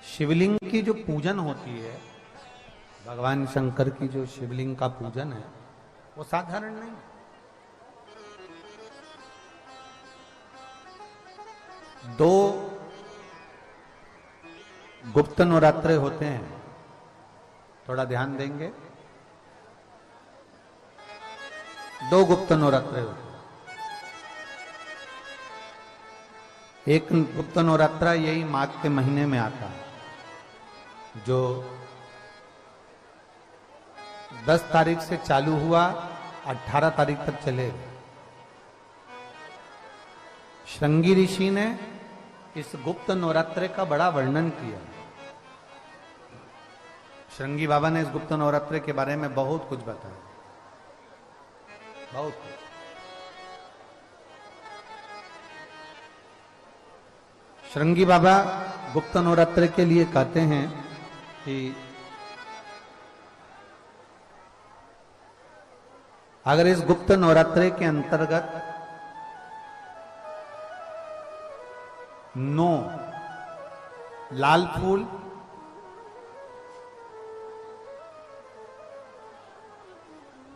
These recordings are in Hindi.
शिवलिंग की जो पूजन होती है, भगवान शंकर की जो शिवलिंग का पूजन है, वो साधारण नहीं। दो गुप्त नवरात्रे होते हैं, थोड़ा ध्यान देंगे। दो गुप्त नवरात्रे होते हैं। एक गुप्त नवरात्रा यही माघ के महीने में आता है, जो 10 तारीख से चालू हुआ, 18 तारीख तक चलेगा। श्रृंगी ऋषि ने इस गुप्त नवरात्रे का बड़ा वर्णन किया। श्रृंगी बाबा ने इस गुप्त नवरात्रे के बारे में बहुत कुछ बताया, बहुत कुछ। श्रृंगी बाबा गुप्त नवरात्रे के लिए कहते हैं कि अगर इस गुप्त नवरात्रे के अंतर्गत 9 लाल फूल,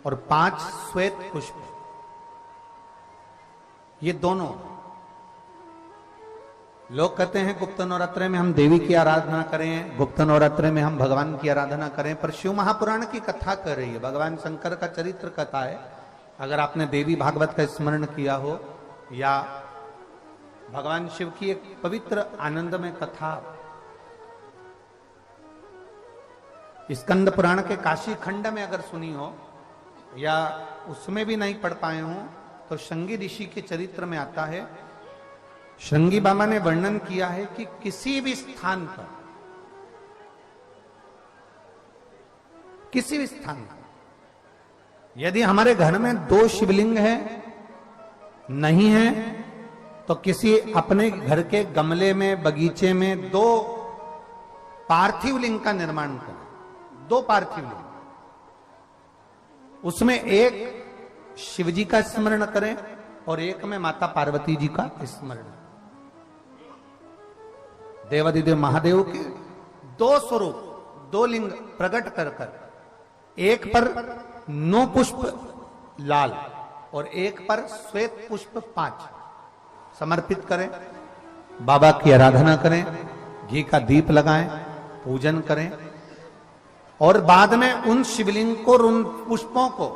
और 5 श्वेत पुष्प, ये दोनों, लोग कहते हैं गुप्त नवरात्रे में हम देवी की आराधना करें, गुप्त नवरात्रे में हम भगवान की आराधना करें, पर शिव महापुराण की कथा कर रही है, भगवान शंकर का चरित्र कथा है। अगर आपने देवी भागवत का स्मरण किया हो, या भगवान शिव की एक पवित्र आनंदमय कथा स्कंद पुराण के काशी खंड में अगर सुनी हो, या उसमें भी नहीं पढ़ पाए हो, तो श्रृंगी ऋषि के चरित्र में आता है। श्रृंगी बाबा ने वर्णन किया है कि किसी भी स्थान पर, किसी भी स्थान पर यदि हमारे घर में 2 शिवलिंग है, नहीं है, तो किसी अपने घर के गमले में, बगीचे में 2 पार्थिव लिंग का निर्माण करें। 2 पार्थिव लिंग, उसमें एक शिवजी का स्मरण करें और एक में माता पार्वती जी का स्मरण। देवादिदेव महादेव के 2 स्वरूप, 2 लिंग प्रकट कर कर, एक पर 9 पुष्प लाल और एक पर श्वेत पुष्प 5 समर्पित करें, बाबा की आराधना करें, घी का दीप लगाएं, पूजन करें, और बाद में उन शिवलिंग को, उन पुष्पों को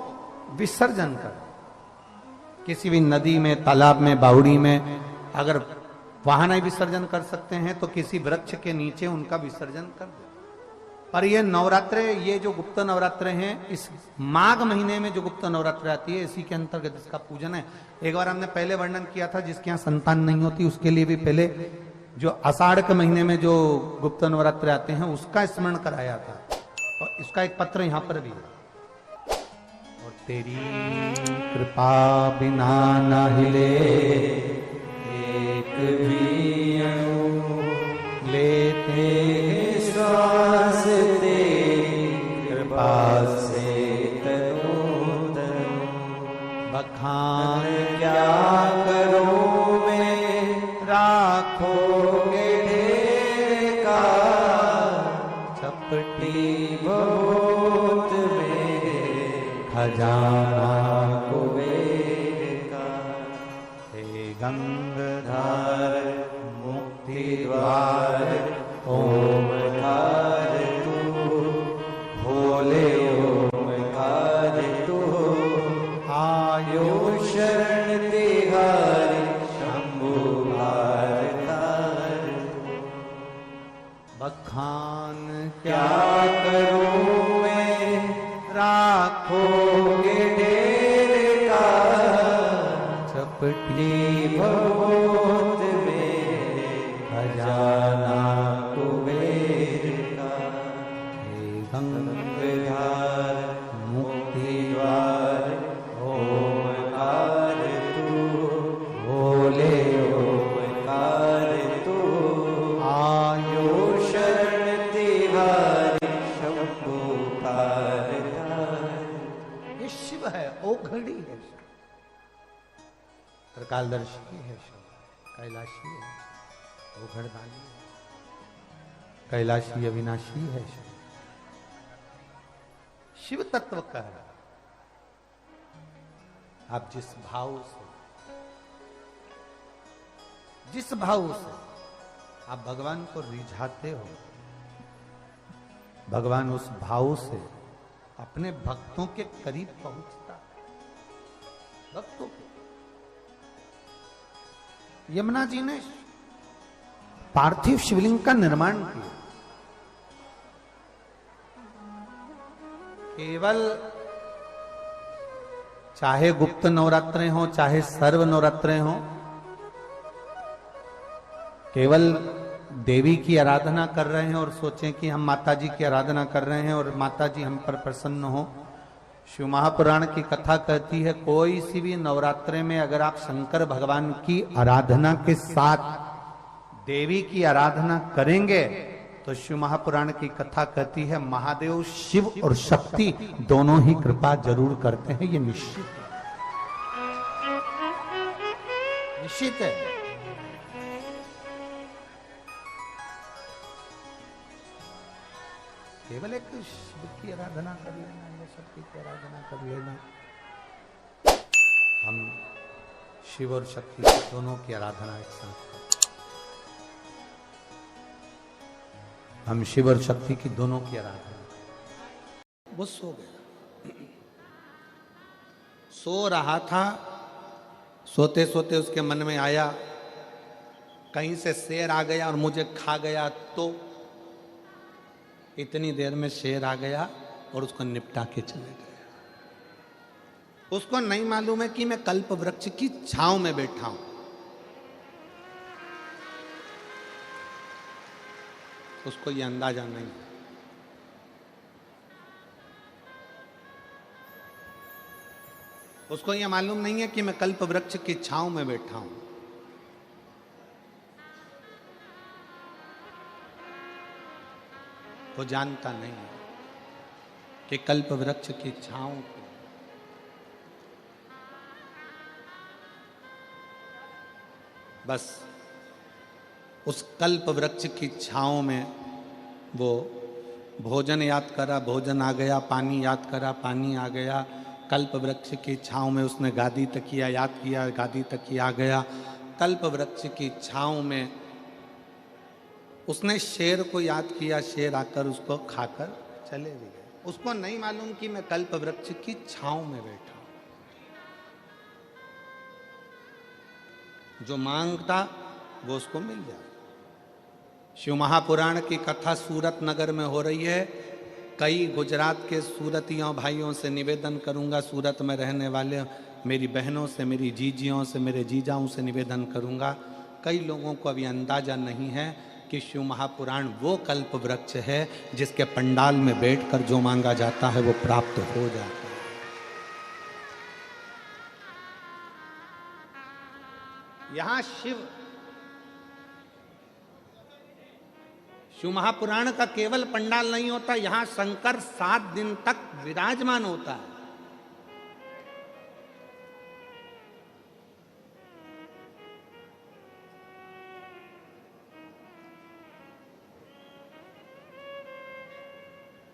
विसर्जन करें। किसी भी नदी में, तालाब में, बावड़ी में, अगर वहां नहीं विसर्जन कर सकते हैं तो किसी वृक्ष के नीचे उनका विसर्जन कर दें। पर ये नवरात्रे, ये जो गुप्त नवरात्रे हैं, इस माघ महीने में जो गुप्त नवरात्रे आती है, इसी के अंतर्गत इसका पूजन है। एक बार हमने पहले वर्णन किया था, जिसके यहाँ संतान नहीं होती उसके लिए भी पहले जो आषाढ़ के महीने में जो गुप्त नवरात्रे आते हैं उसका स्मरण कराया था, और इसका एक पत्र यहां पर भी है। और तेरी कृपा बिना न हिले एक भी अणु, लेते श्वास तेरी कृपा से तनु तनु। बखान क्या करूं मैं, राखोगे ढेर का, चपटी बहुत में खजाना कुबेर का। हे गंगाधर मुक्ति द्वार ओमकार तू, भोले ओमकार तू, आयो शरण तिहारी शंभु भारतार। बखान क्या करूं मैं, राखोगे ढेर का, चपटी बहुत में खजाना कुबेर का। हे गंगाधर मुक्ति द्वार ओमकार तू, भोले ओमकार तू, आयो शरण तिहारी शंभु भारतार। ये शिव है, ओघड़ी है, त्रिकालदर्शी है, कैलाशी है, ओघड़दानी। कैलाशी अविनाशी है शिव। शिव तत्व का है। आप जिस भाव से आप भगवान को रिझाते हो, भगवान उस भाव से अपने भक्तों के करीब पहुंचता है। भक्तों के यमुना जी ने पार्थिव शिवलिंग का निर्माण किया। केवल चाहे गुप्त नवरात्रे हो चाहे सर्व नवरात्रे हो, केवल देवी की आराधना कर रहे हैं और सोचें कि हम माता जी की आराधना कर रहे हैं और माता जी हम पर प्रसन्न हो। शिव महापुराण की कथा कहती है, कोई सी भी नवरात्रे में अगर आप शंकर भगवान की आराधना के साथ देवी की आराधना करेंगे तो शिव महापुराण की कथा कहती है महादेव शिव और शक्ति दोनों ही कृपा जरूर करते हैं। ये निश्चित है, निश्चित है। केवल एक शिव की आराधना कर लेना या शक्ति की आराधना कर लेना, हम शिव और शक्ति दोनों की आराधना एक साथ करें। हम शिव और शक्ति की दोनों की आराधना। वो सो गया, सो रहा था। सोते सोते उसके मन में आया कहीं से शेर आ गया और मुझे खा गया तो। इतनी देर में शेर आ गया और उसको निपटा के चले गया। उसको नहीं मालूम है कि मैं कल्प वृक्ष की छांव में बैठा हूं। उसको ये अंदाजा नहीं। उसको ये मालूम नहीं है कि मैं कल्प वृक्ष की छांव में बैठा हूं। वो जानता नहीं है कि कल्प वृक्ष की छांव पे बस उस कल्प वृक्ष की छांव में वो भोजन याद करा, भोजन आ गया। पानी याद करा, पानी आ गया। कल्प वृक्ष की छांव में उसने गादी तकिया याद किया, गादी तकिया आ गया। कल्प वृक्ष की छांव में उसने शेर को याद किया, शेर आकर उसको खाकर चले भी गए। उसको नहीं मालूम कि मैं कल्प वृक्ष की छांव में बैठा हूं। जो मांगता वो उसको मिल जाए। शिव महापुराण की कथा सूरत नगर में हो रही है। कई गुजरात के सूरतियों भाइयों से निवेदन करूंगा, सूरत में रहने वाले मेरी बहनों से, मेरी जीजियों से, मेरे जीजाओं से निवेदन करूंगा। कई लोगों को अभी अंदाजा नहीं है कि शिव महापुराण वो कल्प वृक्ष है जिसके पंडाल में बैठकर जो मांगा जाता है वो प्राप्त हो जाता है। यहां शिव महापुराण का केवल पंडाल नहीं होता, यहां शंकर 7 दिन तक विराजमान होता है।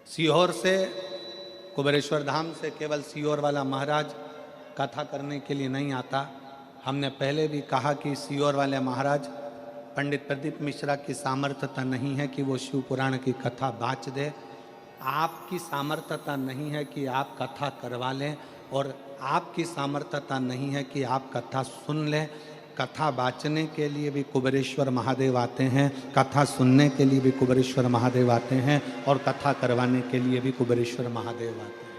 सीहोर से, कुबेरेश्वर धाम से केवल सीहोर वाला महाराज कथा करने के लिए नहीं आता। हमने पहले भी कहा कि सीहोर वाले महाराज पंडित प्रदीप मिश्रा की सामर्थ्यता नहीं है कि वो शिव पुराण की कथा बाँच दे। आपकी सामर्थ्यता नहीं है कि आप कथा करवा लें, और आपकी सामर्थ्यता नहीं है कि आप कथा सुन लें। कथा बाँचने के लिए भी कुबेरेश्वर महादेव आते हैं, कथा सुनने के लिए भी कुबेरेश्वर महादेव आते हैं, और कथा करवाने के लिए भी कुबेरेश्वर महादेव आते हैं।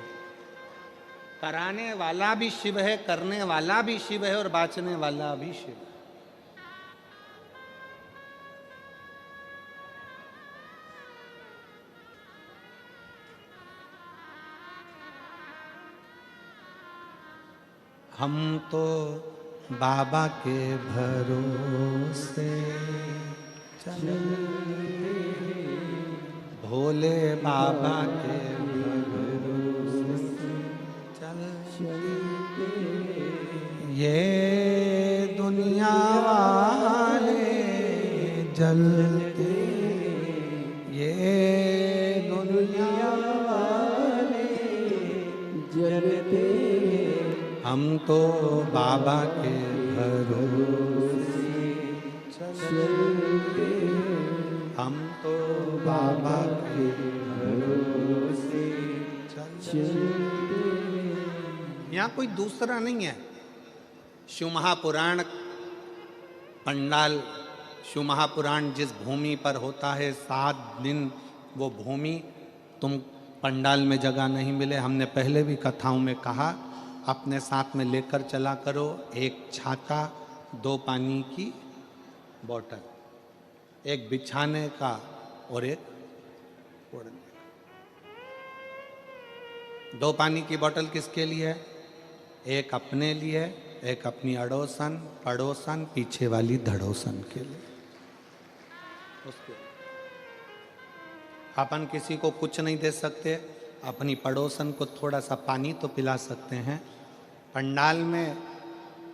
कराने वाला भी शिव है, करने वाला भी शिव है, और बाँचने वाला भी शिव है। हम तो बाबा के भरोसे चले, भोले बाबा के भरोसे चलते, ये दुनिया वाले जलते हम तो बाबा के भरोसे चलते, हम तो बाबा के भरोसे चलते। यहाँ कोई दूसरा नहीं है। शिव महापुराण पंडाल, शिव महापुराण जिस भूमि पर होता है 7 दिन वो भूमि तुम पंडाल में जगह नहीं मिले, हमने पहले भी कथाओं में कहा, अपने साथ में लेकर चला करो 1 छाता, 2 पानी की बोतल, 1 बिछाने का और 1 ओढ़ने का। 2 पानी की बोतल किसके लिए है? 1 अपने लिए, 1 अपनी अड़ोसन पड़ोसन पीछे वाली धड़ोसन के लिए। उसके अपन किसी को कुछ नहीं दे सकते, अपनी पड़ोसन को थोड़ा सा पानी तो पिला सकते हैं। पंडाल में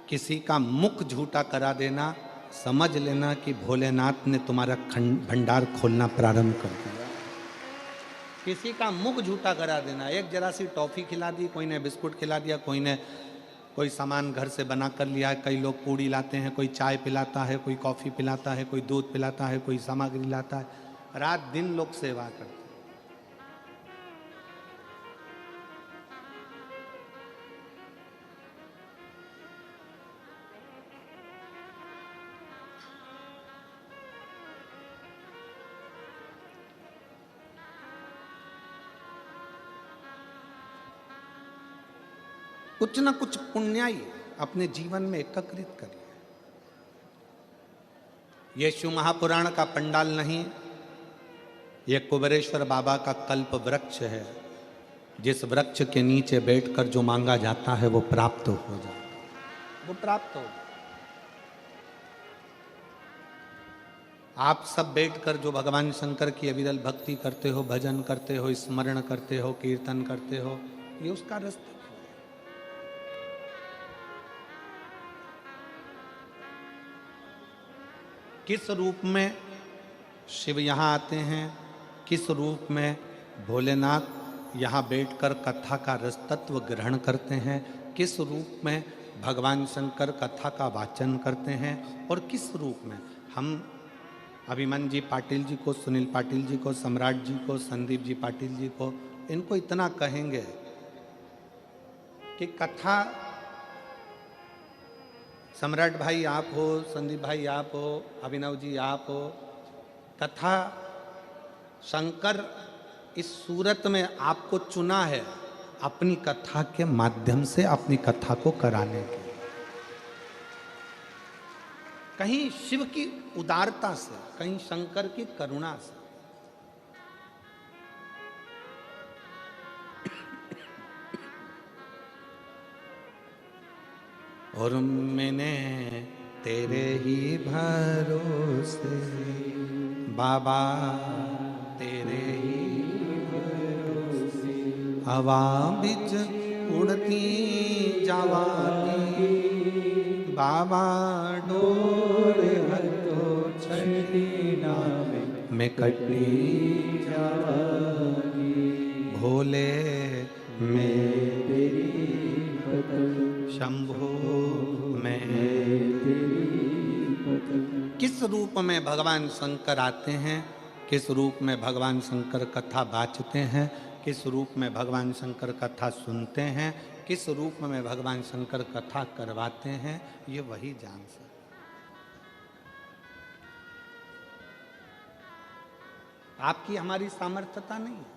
किसी का मुख झूठा करा देना, समझ लेना कि भोलेनाथ ने तुम्हारा भंडार खोलना प्रारंभ कर दिया। किसी का मुख झूठा करा देना, एक जरा सी टॉफी खिला दी, कोई ने बिस्कुट खिला दिया, कोई ने कोई सामान घर से बना कर लिया है, कई लोग पूड़ी लाते हैं, कोई चाय पिलाता है, कोई कॉफ़ी पिलाता है, कोई दूध पिलाता है, कोई सामग्री लाता है, रात दिन लोग सेवा करते हैं। कुछ ना कुछ पुण्याई अपने जीवन में एकत्रित करिए। ये शिव महापुराण का पंडाल नहीं, ये कुबेरेश्वर बाबा का कल्प वृक्ष है, जिस वृक्ष के नीचे बैठकर जो मांगा जाता है वो प्राप्त हो जाता है, वो प्राप्त हो। आप सब बैठकर जो भगवान शंकर की अविरल भक्ति करते हो, भजन करते हो, स्मरण करते हो, कीर्तन करते हो, ये उसका रास्ता। किस रूप में शिव यहाँ आते हैं, किस रूप में भोलेनाथ यहाँ बैठकर कथा का रस तत्व ग्रहण करते हैं, किस रूप में भगवान शंकर कथा का वाचन करते हैं, और किस रूप में हम अभिमन्यु जी पाटिल जी को, सुनील पाटिल जी को, सम्राट जी को, संदीप जी पाटिल जी को, इनको इतना कहेंगे कि कथा, सम्राट भाई आप हो, संदीप भाई आप हो, अभिनव जी आप हो, कथा शंकर इस सूरत में आपको चुना है अपनी कथा के माध्यम से अपनी कथा को कराने के। कहीं शिव की उदारता से, कहीं शंकर की करुणा से। और मैंने तेरे ही भरोसे बाबा, तेरे ही भरोसे हवा बिच उड़ती जावानी, बाबा डोर हथो छठी नावे मैं कटी जावानी, भोले मैं तेरी शंभो में। किस रूप में भगवान शंकर आते हैं, किस रूप में भगवान शंकर कथा बाँचते हैं, किस रूप में भगवान शंकर कथा सुनते हैं, किस रूप में भगवान शंकर कथा करवाते हैं, ये वही जान सकते। आपकी हमारी सामर्थ्यता नहीं है।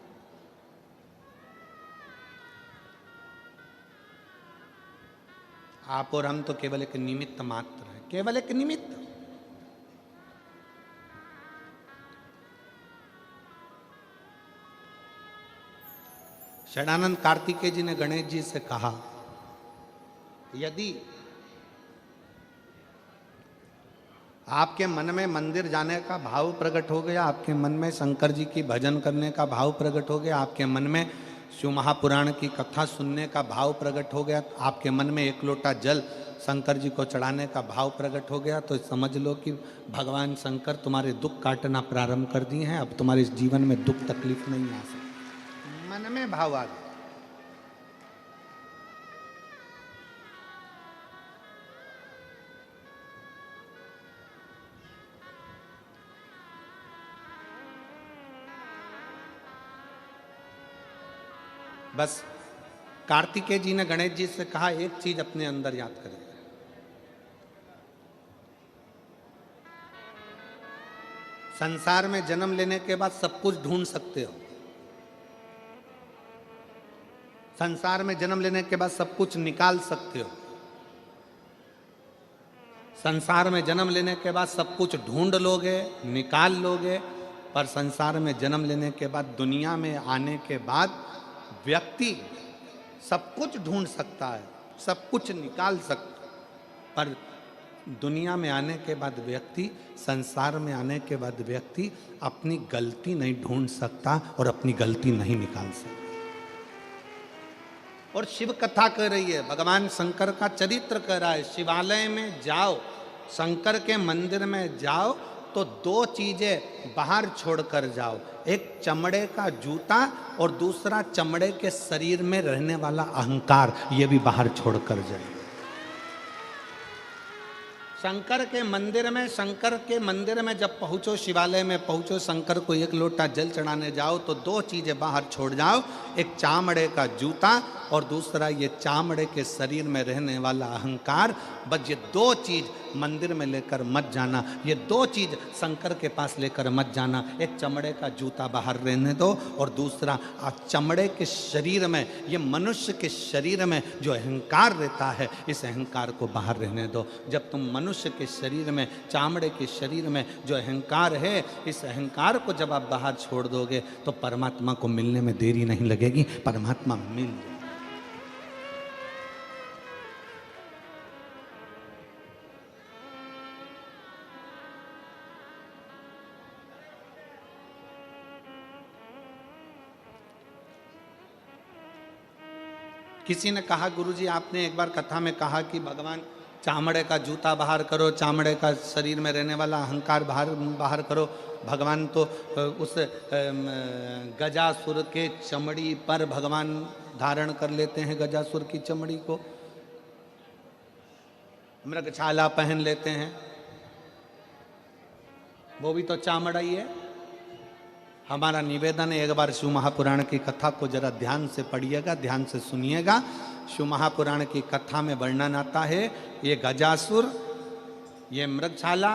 आप और हम तो केवल एक निमित्त मात्र है, केवल एक निमित्त। षडानंद कार्तिकेय जी ने गणेश जी से कहा, यदि आपके मन में मंदिर जाने का भाव प्रकट हो गया, आपके मन में शंकर जी की भजन करने का भाव प्रकट हो गया, आपके मन में शिव महापुराण की कथा सुनने का भाव प्रकट हो गया, आपके मन में 1 लोटा जल शंकर जी को चढ़ाने का भाव प्रकट हो गया, तो समझ लो कि भगवान शंकर तुम्हारे दुख काटना प्रारंभ कर दिए हैं। अब तुम्हारे इस जीवन में दुख तकलीफ नहीं आ सकती। मन में भाव आ गया। बस कार्तिकेय जी ने गणेश जी से कहा एक चीज अपने अंदर याद करें, संसार में जन्म लेने के बाद सब कुछ ढूंढ सकते हो, संसार में जन्म लेने के बाद सब कुछ निकाल सकते हो, संसार में जन्म लेने के बाद सब कुछ ढूंढ लोगे, निकाल लोगे, पर संसार में जन्म लेने के बाद, दुनिया में आने के बाद व्यक्ति सब कुछ ढूंढ सकता है, सब कुछ निकाल सकता, पर दुनिया में आने के बाद व्यक्ति, संसार में आने के बाद व्यक्ति अपनी गलती नहीं ढूंढ सकता और अपनी गलती नहीं निकाल सकता। और शिव कथा कह रही है, भगवान शंकर का चरित्र कह रहा है, शिवालय में जाओ, शंकर के मंदिर में जाओ तो दो चीजें बाहर छोड़कर जाओ, एक चमड़े का जूता और दूसरा चमड़े के शरीर में रहने वाला अहंकार, ये भी बाहर छोड़कर जाए। शंकर के मंदिर में जब पहुंचो, शिवालय में पहुंचो, शंकर को एक लोटा जल चढ़ाने जाओ तो दो चीजें बाहर छोड़ जाओ, एक चामड़े का जूता और दूसरा ये चामड़े के शरीर में रहने वाला अहंकार। बस ये दो चीज मंदिर में लेकर मत जाना, ये दो चीज शंकर के पास लेकर मत जाना। एक चमड़े का जूता बाहर रहने दो और दूसरा चमड़े के शरीर में, ये मनुष्य के शरीर में जो अहंकार रहता है, इस अहंकार को बाहर रहने दो। जब तुम मनुष्य के शरीर में, चामड़े के शरीर में जो अहंकार है, इस अहंकार को जब आप बाहर छोड़ दोगे तो परमात्मा को मिलने में देरी नहीं लगेगी, परमात्मा मिल जाएगी। किसी ने कहा, गुरुजी आपने एक बार कथा में कहा कि भगवान चामड़े का जूता बाहर करो, चामड़े का शरीर में रहने वाला अहंकार बाहर करो। भगवान तो उस गजासुर के चमड़ी पर भगवान धारण कर लेते हैं, गजासुर की चमड़ी को मृगछाला पहन लेते हैं, वो भी तो चामड़ा ही है। हमारा निवेदन है, एक बार शिव महापुराण की कथा को जरा ध्यान से पढ़िएगा, ध्यान से सुनिएगा। शिव महापुराण की कथा में वर्णन आता है, ये गजासुर, ये मृगछाला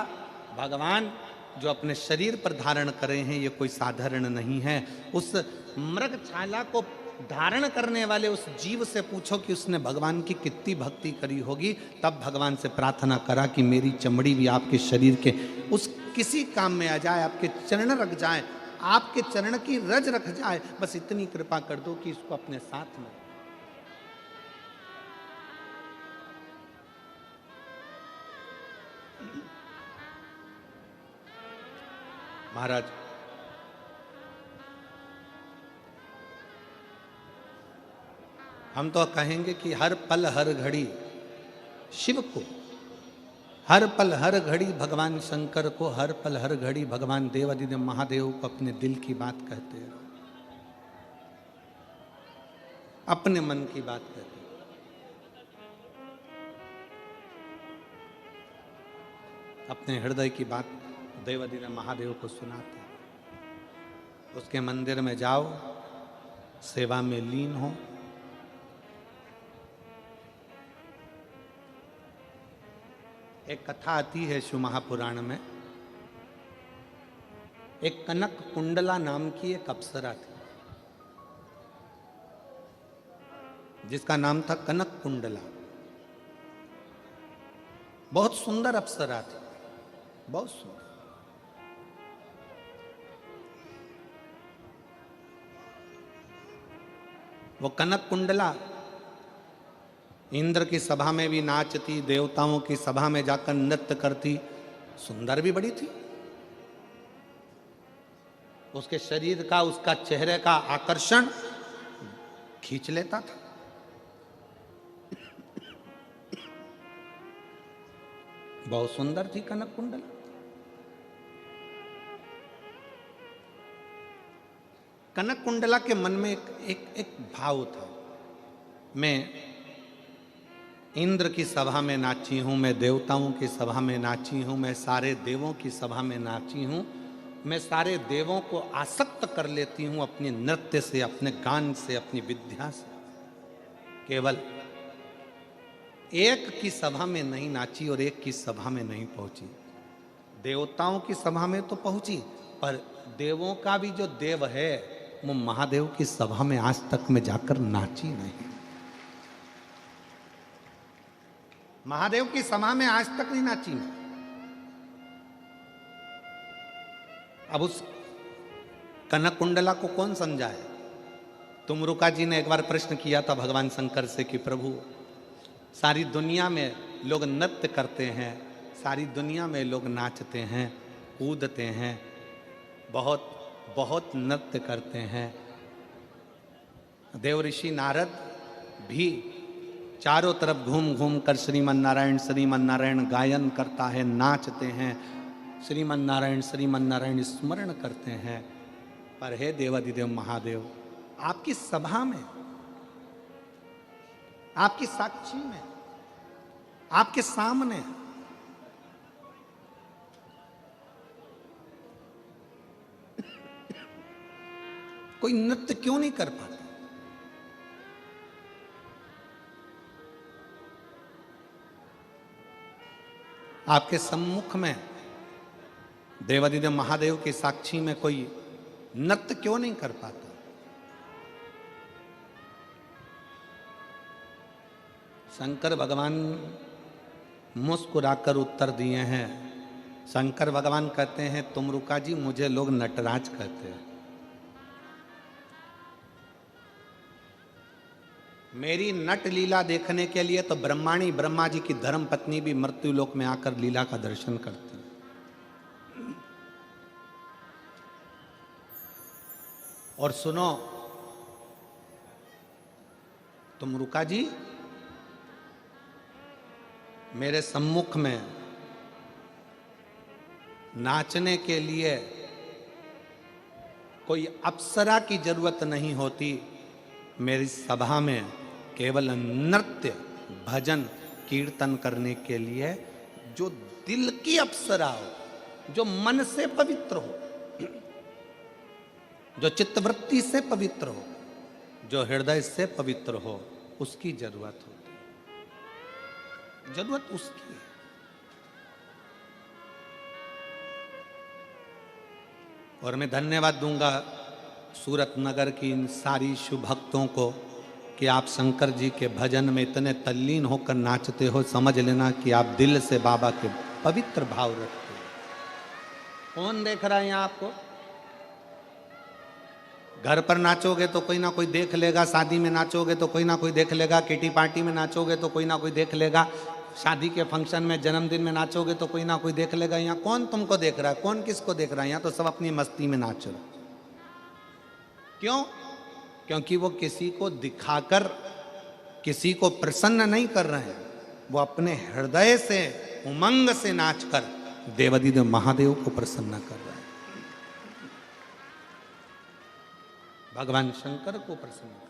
भगवान जो अपने शरीर पर धारण करे हैं, ये कोई साधारण नहीं है। उस मृगछाला को धारण करने वाले उस जीव से पूछो कि उसने भगवान की कितनी भक्ति करी होगी। तब भगवान से प्रार्थना करा कि मेरी चमड़ी भी आपके शरीर के उस किसी काम में आ जाए, आपके चरण रख जाए, आपके चरण की रज रख जाए, बस इतनी कृपा कर दो कि इसको अपने साथ में। महाराज, हम तो कहेंगे कि हर पल हर घड़ी शिव को, हर पल हर घड़ी भगवान शंकर को, हर पल हर घड़ी भगवान देवादिदेव महादेव को अपने दिल की बात कहते हैं, अपने मन की बात कहते हैं। अपने हृदय की बात देवादिदेव महादेव को सुनाते हैं। उसके मंदिर में जाओ, सेवा में लीन हो। एक कथा आती है शिव महापुराण में, एक कनक कुंडला नाम की एक अप्सरा थी, जिसका नाम था कनक कुंडला। बहुत सुंदर अप्सरा थी, बहुत सुंदर। वो कनक कुंडला इंद्र की सभा में भी नाचती, देवताओं की सभा में जाकर नृत्य करती, सुंदर भी बड़ी थी। उसके शरीर का, उसका चेहरे का आकर्षण खींच लेता था। बहुत सुंदर थी कनक कुंडला। कनक कुंडला के मन में एक भाव था, मैं इंद्र की सभा में नाची हूँ, मैं देवताओं की सभा में नाची हूँ, मैं सारे देवों की सभा में नाची हूँ, मैं सारे देवों को आसक्त कर लेती हूं अपने नृत्य से, अपने गान से, अपनी विद्या से। केवल एक की सभा में नहीं नाची और एक की सभा में नहीं पहुंची। देवताओं की सभा में तो पहुंची, पर देवों का भी जो देव है वो महादेव की सभा में आज तक में जाकर नाची नहीं। महादेव की सभा में आज तक नहीं नाची मैं। अब उस कनक कुंडला को कौन समझाए? तुमरुका जी ने एक बार प्रश्न किया था भगवान शंकर से कि प्रभु, सारी दुनिया में लोग नृत्य करते हैं, सारी दुनिया में लोग नाचते हैं, कूदते हैं, बहुत बहुत नृत्य करते हैं। देव ऋषि नारद भी चारों तरफ घूम घूम कर श्रीमन नारायण गायन करता है, नाचते हैं, श्रीमन नारायण स्मरण करते हैं। पर हे देवादिदेव महादेव, आपकी सभा में, आपकी साक्षी में, आपके सामने कोई नृत्य क्यों नहीं कर पाता? आपके सम्मुख में देवादिदेव महादेव के साक्षी में कोई नृत्य क्यों नहीं कर पाता? शंकर भगवान मुस्कुराकर उत्तर दिए हैं। शंकर भगवान कहते हैं, तुमरुका जी, मुझे लोग नटराज कहते हैं। मेरी नट लीला देखने के लिए तो ब्रह्माणी ब्रह्मा जी की धर्म पत्नी भी मृत्यु लोक में आकर लीला का दर्शन करती। और सुनो तुमरुका जी, मेरे सम्मुख में नाचने के लिए कोई अप्सरा की जरूरत नहीं होती। मेरी सभा में केवल नृत्य, भजन, कीर्तन करने के लिए जो दिल की अप्सरा हो, जो मन से पवित्र हो, जो चित्तवृत्ति से पवित्र हो, जो हृदय से पवित्र हो, उसकी जरूरत होती है। जरूरत उसकी है। और मैं धन्यवाद दूंगा सूरत नगर की इन सारी शुभ भक्तों को कि आप शंकर जी के भजन में इतने तल्लीन होकर नाचते हो। समझ लेना कि आप दिल से बाबा के पवित्र भाव रखते हो। कौन देख रहा है यहाँ आपको? घर पर नाचोगे तो कोई ना कोई देख लेगा, शादी में नाचोगे तो कोई ना कोई देख लेगा, किटी पार्टी में नाचोगे तो कोई ना कोई देख लेगा, शादी के फंक्शन में, जन्मदिन में नाचोगे तो कोई ना कोई देख लेगा। यहाँ कौन तुमको देख रहा है? कौन किसको देख रहा है? यहाँ तो सब अपनी मस्ती में नाच रहे। क्यों? क्योंकि वो किसी को दिखाकर किसी को प्रसन्न नहीं कर रहे हैं, वो अपने हृदय से, उमंग से नाचकर देवादिदेव महादेव को प्रसन्न कर रहे हैं, भगवान शंकर को प्रसन्न कर।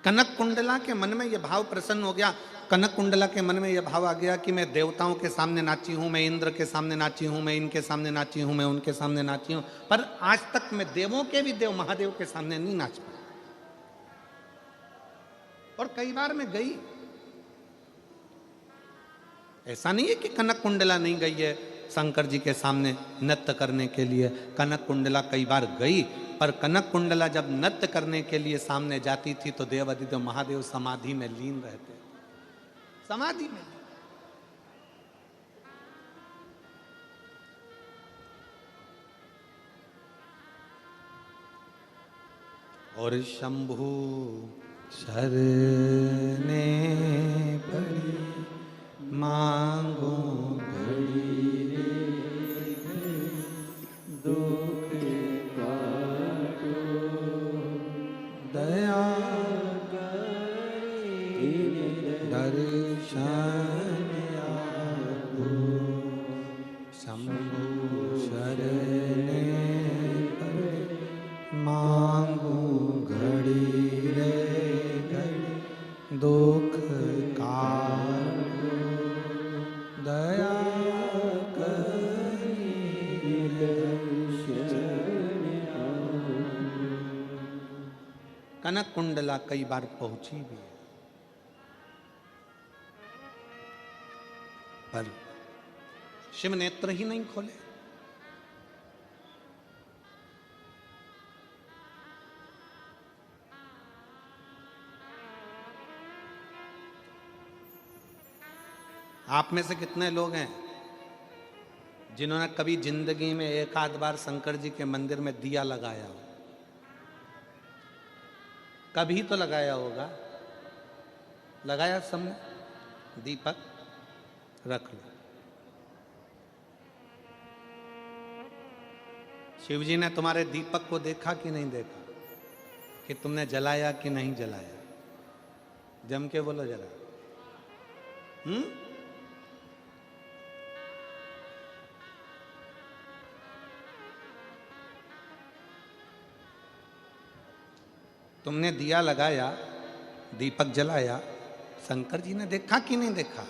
कनक कुंडला के मन में यह भाव प्रसन्न हो गया। कनक कुंडला के मन में यह भाव आ गया कि मैं देवताओं के सामने नाची हूं, मैं इंद्र के सामने नाची हूं, मैं इनके सामने नाची हूं, मैं उनके सामने नाची हूं, पर आज तक मैं देवों के भी देव महादेव के सामने नहीं नाच पाया। और कई बार मैं गई, ऐसा नहीं है कि कनक कुंडला नहीं गई है शंकर जी के सामने नृत्य करने के लिए। कनक कुंडला कई बार गई, पर कनक कुंडला जब नृत्य करने के लिए सामने जाती थी तो देवादिदेव महादेव समाधि में लीन रहते, समाधि में। और शंभु शरणे पड़ी मांगो घड़ी रे दुख काटो दया दर्शन आपो शंभु शरणे पड़े मांगो घड़ी रे घड़ी दुख काटो दया कनक कुंडला कई बार पहुंची भी है, पर शिव नेत्र ही नहीं खोले। आप में से कितने लोग हैं जिन्होंने कभी जिंदगी में एक आध बार शंकर जी के मंदिर में दिया लगाया हो? कभी तो लगाया होगा। लगाया सबने? दीपक रख लो। शिव जी ने तुम्हारे दीपक को देखा कि नहीं देखा, कि तुमने जलाया कि नहीं जलाया? जम के बोलो जरा। तुमने दिया लगाया, दीपक जलाया, शंकर जी ने देखा कि नहीं देखा?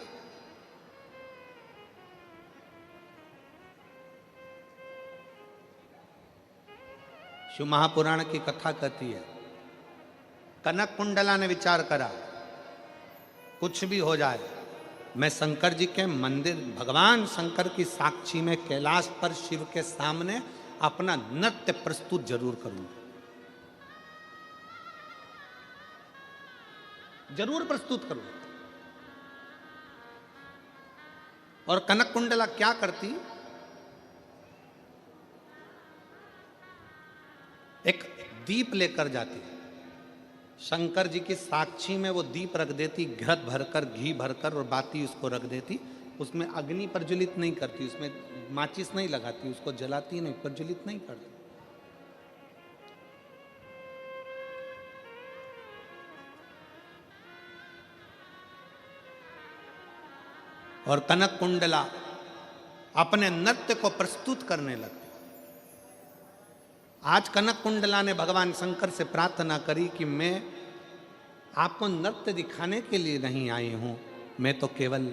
शिव महापुराण की कथा कहती है, कनक कुंडला ने विचार करा, कुछ भी हो जाए मैं शंकर जी के मंदिर, भगवान शंकर की साक्षी में कैलाश पर शिव के सामने अपना नृत्य प्रस्तुत जरूर करूंगा, जरूर प्रस्तुत करूंगा। और कनक कुंडला क्या करती? एक दीप लेकर जाती, शंकर जी की साक्षी में वो दीप रख देती, घृत भरकर, घी भरकर, और बाती उसको रख देती। उसमें अग्नि प्रज्वलित नहीं करती, उसमें माचिस नहीं लगाती, उसको जलाती नहीं, प्रज्वलित नहीं करती। और कनक कुंडला अपने नृत्य को प्रस्तुत करने लगती। आज कनक कुंडला ने भगवान शंकर से प्रार्थना करी कि मैं आपको नृत्य दिखाने के लिए नहीं आई हूं, मैं तो केवल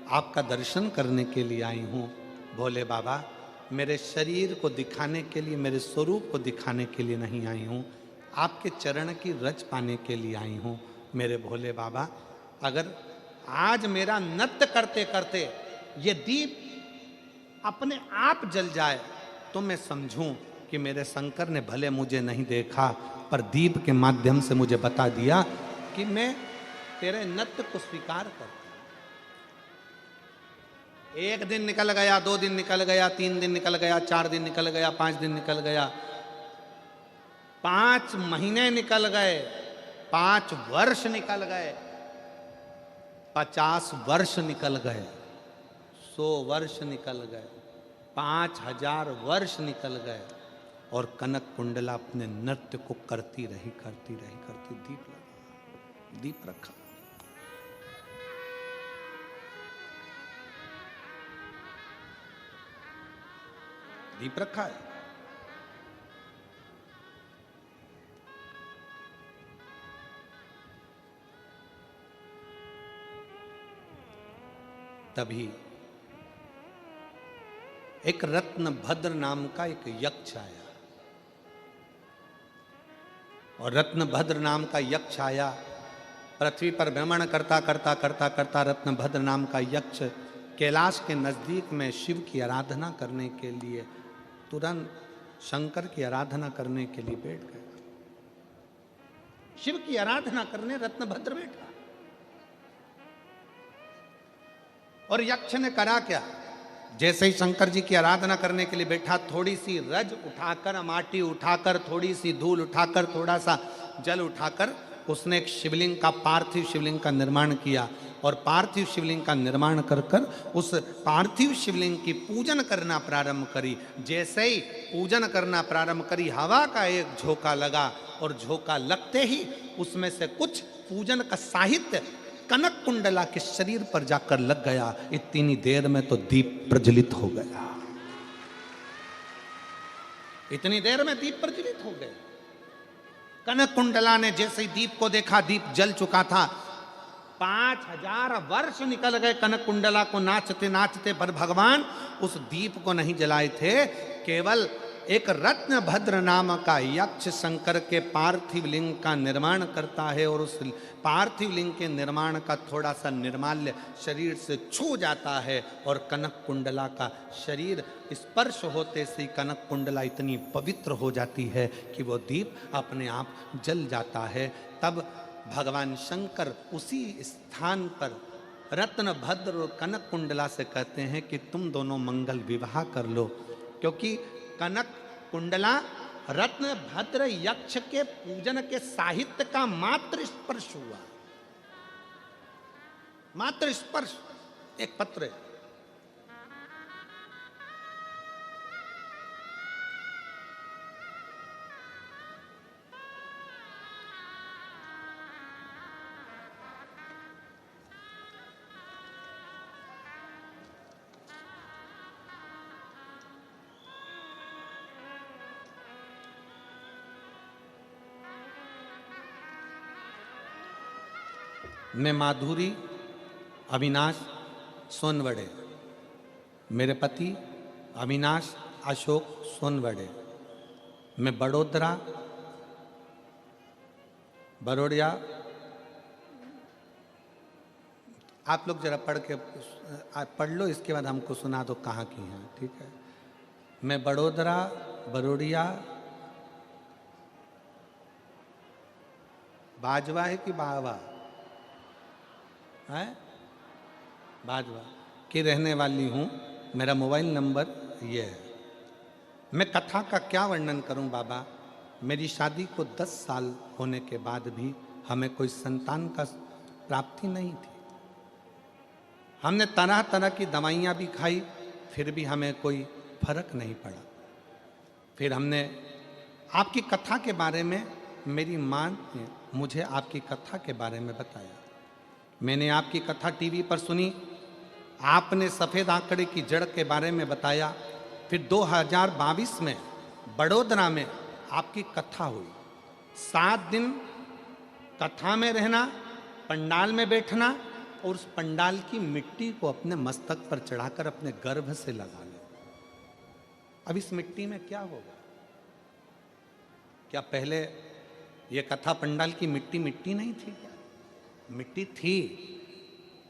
आपका दर्शन करने के लिए आई हूं। भोले बाबा, मेरे शरीर को दिखाने के लिए, मेरे स्वरूप को दिखाने के लिए नहीं आई हूं, आपके चरण की रज पाने के लिए आई हूं। मेरे भोले बाबा, अगर आज मेरा नृत्य करते करते ये दीप अपने आप जल जाए तो मैं समझूं कि मेरे शंकर ने भले मुझे नहीं देखा, पर दीप के माध्यम से मुझे बता दिया कि मैं तेरे नृत्य को स्वीकार करता। एक दिन निकल गया, 2 दिन निकल गया, 3 दिन निकल गया, 4 दिन निकल गया, 5 दिन निकल गया, 5 महीने निकल गए, 5 वर्ष निकल गए, 50 वर्ष निकल गए, 100 वर्ष निकल गए, 5000 वर्ष निकल गए, और कनक कुंडला अपने नृत्य को करती रही, करती रही, करती। दीप लगा, दीप रखा, दीप रखा है। तभी एक रत्नभद्र नाम का एक यक्ष आया, और रत्नभद्र नाम का यक्ष आया, पृथ्वी पर भ्रमण करता करता करता करता रत्नभद्र नाम का यक्ष कैलाश के नजदीक में शिव की आराधना करने के लिए, तुरंत शंकर की आराधना करने के लिए बैठ गया। शिव की आराधना करने रत्नभद्र बैठा, और यक्ष ने करा क्या? जैसे ही शंकर जी की आराधना करने के लिए बैठा, थोड़ी सी रज उठाकर, माटी उठाकर, थोड़ी सी धूल उठाकर, थोड़ा सा जल उठाकर उसने एक शिवलिंग का, पार्थिव शिवलिंग का निर्माण किया, और पार्थिव शिवलिंग का निर्माण कर कर उस पार्थिव शिवलिंग की पूजन करना प्रारंभ करी। जैसे ही पूजन करना प्रारंभ करी, हवा का एक झोंका लगा, और झोंका लगते ही उसमें से कुछ पूजन का साहित्य कनक कुंडला के शरीर पर जाकर लग गया। इतनी देर में तो दीप प्रज्वलित हो गया, इतनी देर में दीप प्रज्वलित हो गए। कनक कुंडला ने जैसे ही दीप को देखा, दीप जल चुका था। 5000 वर्ष निकल गए कनक कुंडला को नाचते नाचते, पर भगवान उस दीप को नहीं जलाए थे, केवल एक रत्न भद्र नाम का यक्ष शंकर के पार्थिव लिंग का निर्माण करता है और उस पार्थिव लिंग के निर्माण का थोड़ा सा निर्माल्य शरीर से छू जाता है और कनक कुंडला का शरीर स्पर्श होते से कनक कुंडला इतनी पवित्र हो जाती है कि वो दीप अपने आप जल जाता है। तब भगवान शंकर उसी स्थान पर रत्न भद्र और कनक कुंडला से कहते हैं कि तुम दोनों मंगल विवाह कर लो, क्योंकि कनक कुंडला रत्न भद्र यक्ष के पूजन के साहित्य का मात्र स्पर्श हुआ, मात्र स्पर्श, एक पत्र है। मैं माधुरी अविनाश सोनवड़े, मेरे पति अविनाश अशोक सोनवड़े, मैं बड़ोड़िया। आप लोग जरा पढ़ लो, इसके बाद हमको सुना दो कहाँ की हैं, ठीक है। मैं बड़ोड़िया बाजवा है कि बावा है, बाजवा की रहने वाली हूँ। मेरा मोबाइल नंबर ये है। मैं कथा का क्या वर्णन करूं बाबा। मेरी शादी को 10 साल होने के बाद भी हमें कोई संतान का प्राप्ति नहीं थी। हमने तरह तरह की दवाइयाँ भी खाई, फिर भी हमें कोई फर्क नहीं पड़ा। फिर हमने आपकी कथा के बारे में, मेरी माँ ने मुझे आपकी कथा के बारे में बताया। मैंने आपकी कथा टीवी पर सुनी, आपने सफ़ेद आंकड़े की जड़ के बारे में बताया। फिर 2022 में बड़ोदरा में आपकी कथा हुई। 7 दिन कथा में रहना, पंडाल में बैठना और उस पंडाल की मिट्टी को अपने मस्तक पर चढ़ाकर अपने गर्भ से लगा ले। अब इस मिट्टी में क्या होगा? क्या पहले ये कथा पंडाल की मिट्टी नहीं थी क्या? मिट्टी थी,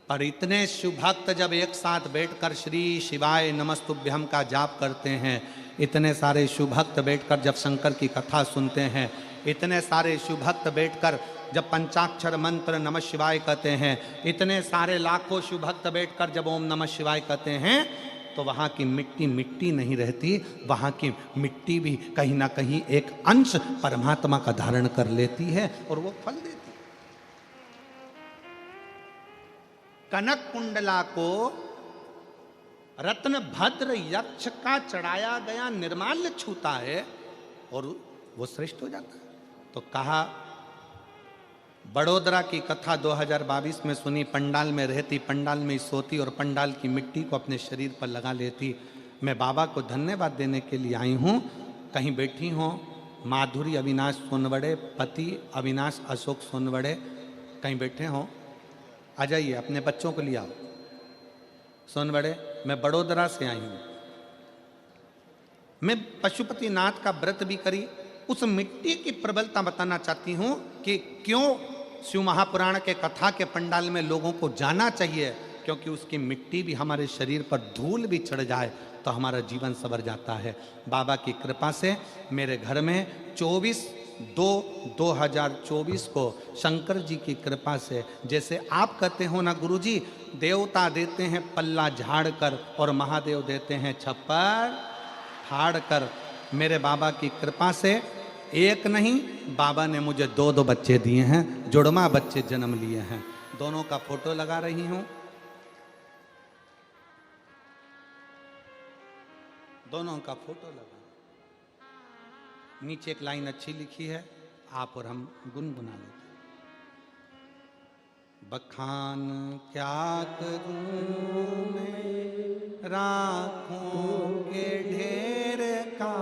पर इतने शुभ भक्त जब एक साथ बैठकर श्री शिवाय नमस्तुभ्यम का जाप करते हैं, इतने सारे शुभ भक्त बैठकर जब शंकर की कथा सुनते हैं, इतने सारे शुभ भक्त बैठकर जब पंचाक्षर मंत्र नमः शिवाय कहते हैं, इतने सारे लाखों शुभ भक्त बैठकर जब ओम नमः शिवाय कहते हैं, तो वहाँ की मिट्टी नहीं रहती। वहाँ की मिट्टी भी कहीं ना कहीं एक अंश परमात्मा का धारण कर लेती है और वो फल देती है। कनक कुंडला को रत्न भद्र यक्ष का चढ़ाया गया निर्माल्य छूता है और वो श्रेष्ठ हो जाता है। तो कहा, बड़ोदरा की कथा 2022 में सुनी, पंडाल में रहती, पंडाल में सोती और पंडाल की मिट्टी को अपने शरीर पर लगा लेती। मैं बाबा को धन्यवाद देने के लिए आई हूँ। कहीं बैठी हो माधुरी अविनाश सोनवड़े, पति अविनाश अशोक सोनवड़े, कहीं बैठे हो, आ जाइए, अपने बच्चों को ले आओ। सोनवड़े, मैं बड़ोदरा से आई हूँ। मैं पशुपतिनाथ का व्रत भी करी। उस मिट्टी की प्रबलता बताना चाहती हूँ कि क्यों शिव महापुराण के कथा के पंडाल में लोगों को जाना चाहिए, क्योंकि उसकी मिट्टी भी हमारे शरीर पर धूल भी चढ़ जाए तो हमारा जीवन संवर जाता है। बाबा की कृपा से मेरे घर में 24/2/2024 को शंकर जी की कृपा से, जैसे आप कहते हो ना गुरुजी, देवता देते हैं पल्ला झाड़ कर और महादेव देते हैं छप्पर फाड़ कर, मेरे बाबा की कृपा से एक नहीं, बाबा ने मुझे 2 बच्चे दिए हैं, जुड़वा बच्चे जन्म लिए हैं। दोनों का फोटो लगा रही हूं, दोनों का फोटो लगा। नीचे एक लाइन अच्छी लिखी है, आप और हम गुनगुना लेते। बखान क्या करूं मैं राखों के ढेर का,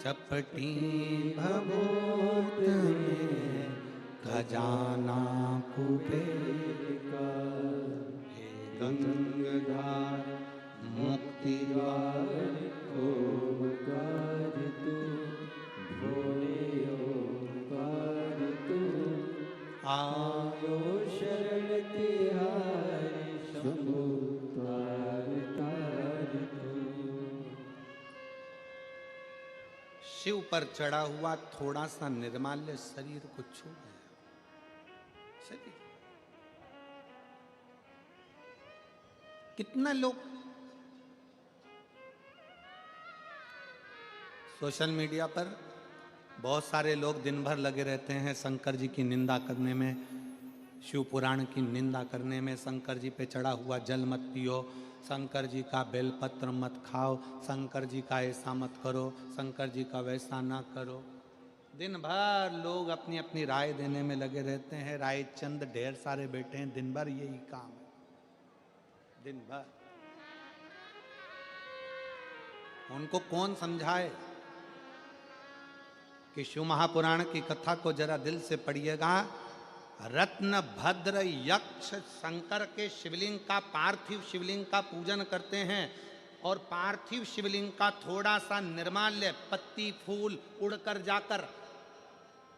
चपटी भभूत में खजाना कुबेर का। हे गंगाधार मुक्ति द्वार खोल कर, शिव पर चढ़ा हुआ थोड़ा सा निर्माल्य शरीर को छू गया। शरीर कितना लोग सोशल मीडिया पर बहुत सारे लोग दिन भर लगे रहते हैं शंकर जी की निंदा करने में, शिव पुराण की निंदा करने में। शंकर जी पे चढ़ा हुआ जल मत पियो, शंकर जी का बेलपत्र मत खाओ, शंकर जी का ऐसा मत करो, शंकर जी का वैसा ना करो। दिन भर लोग अपनी अपनी राय देने में लगे रहते हैं। राय चंद ढेर सारे बैठे हैं, दिन भर यही काम है, दिन भर। उनको कौन समझाए कि शिव महापुराण की कथा को जरा दिल से पढ़िएगा। रत्न भद्र यक्ष शंकर के शिवलिंग का, पार्थिव शिवलिंग का पूजन करते हैं और पार्थिव शिवलिंग का थोड़ा सा निर्माल्य पत्ती फूल उड़कर जाकर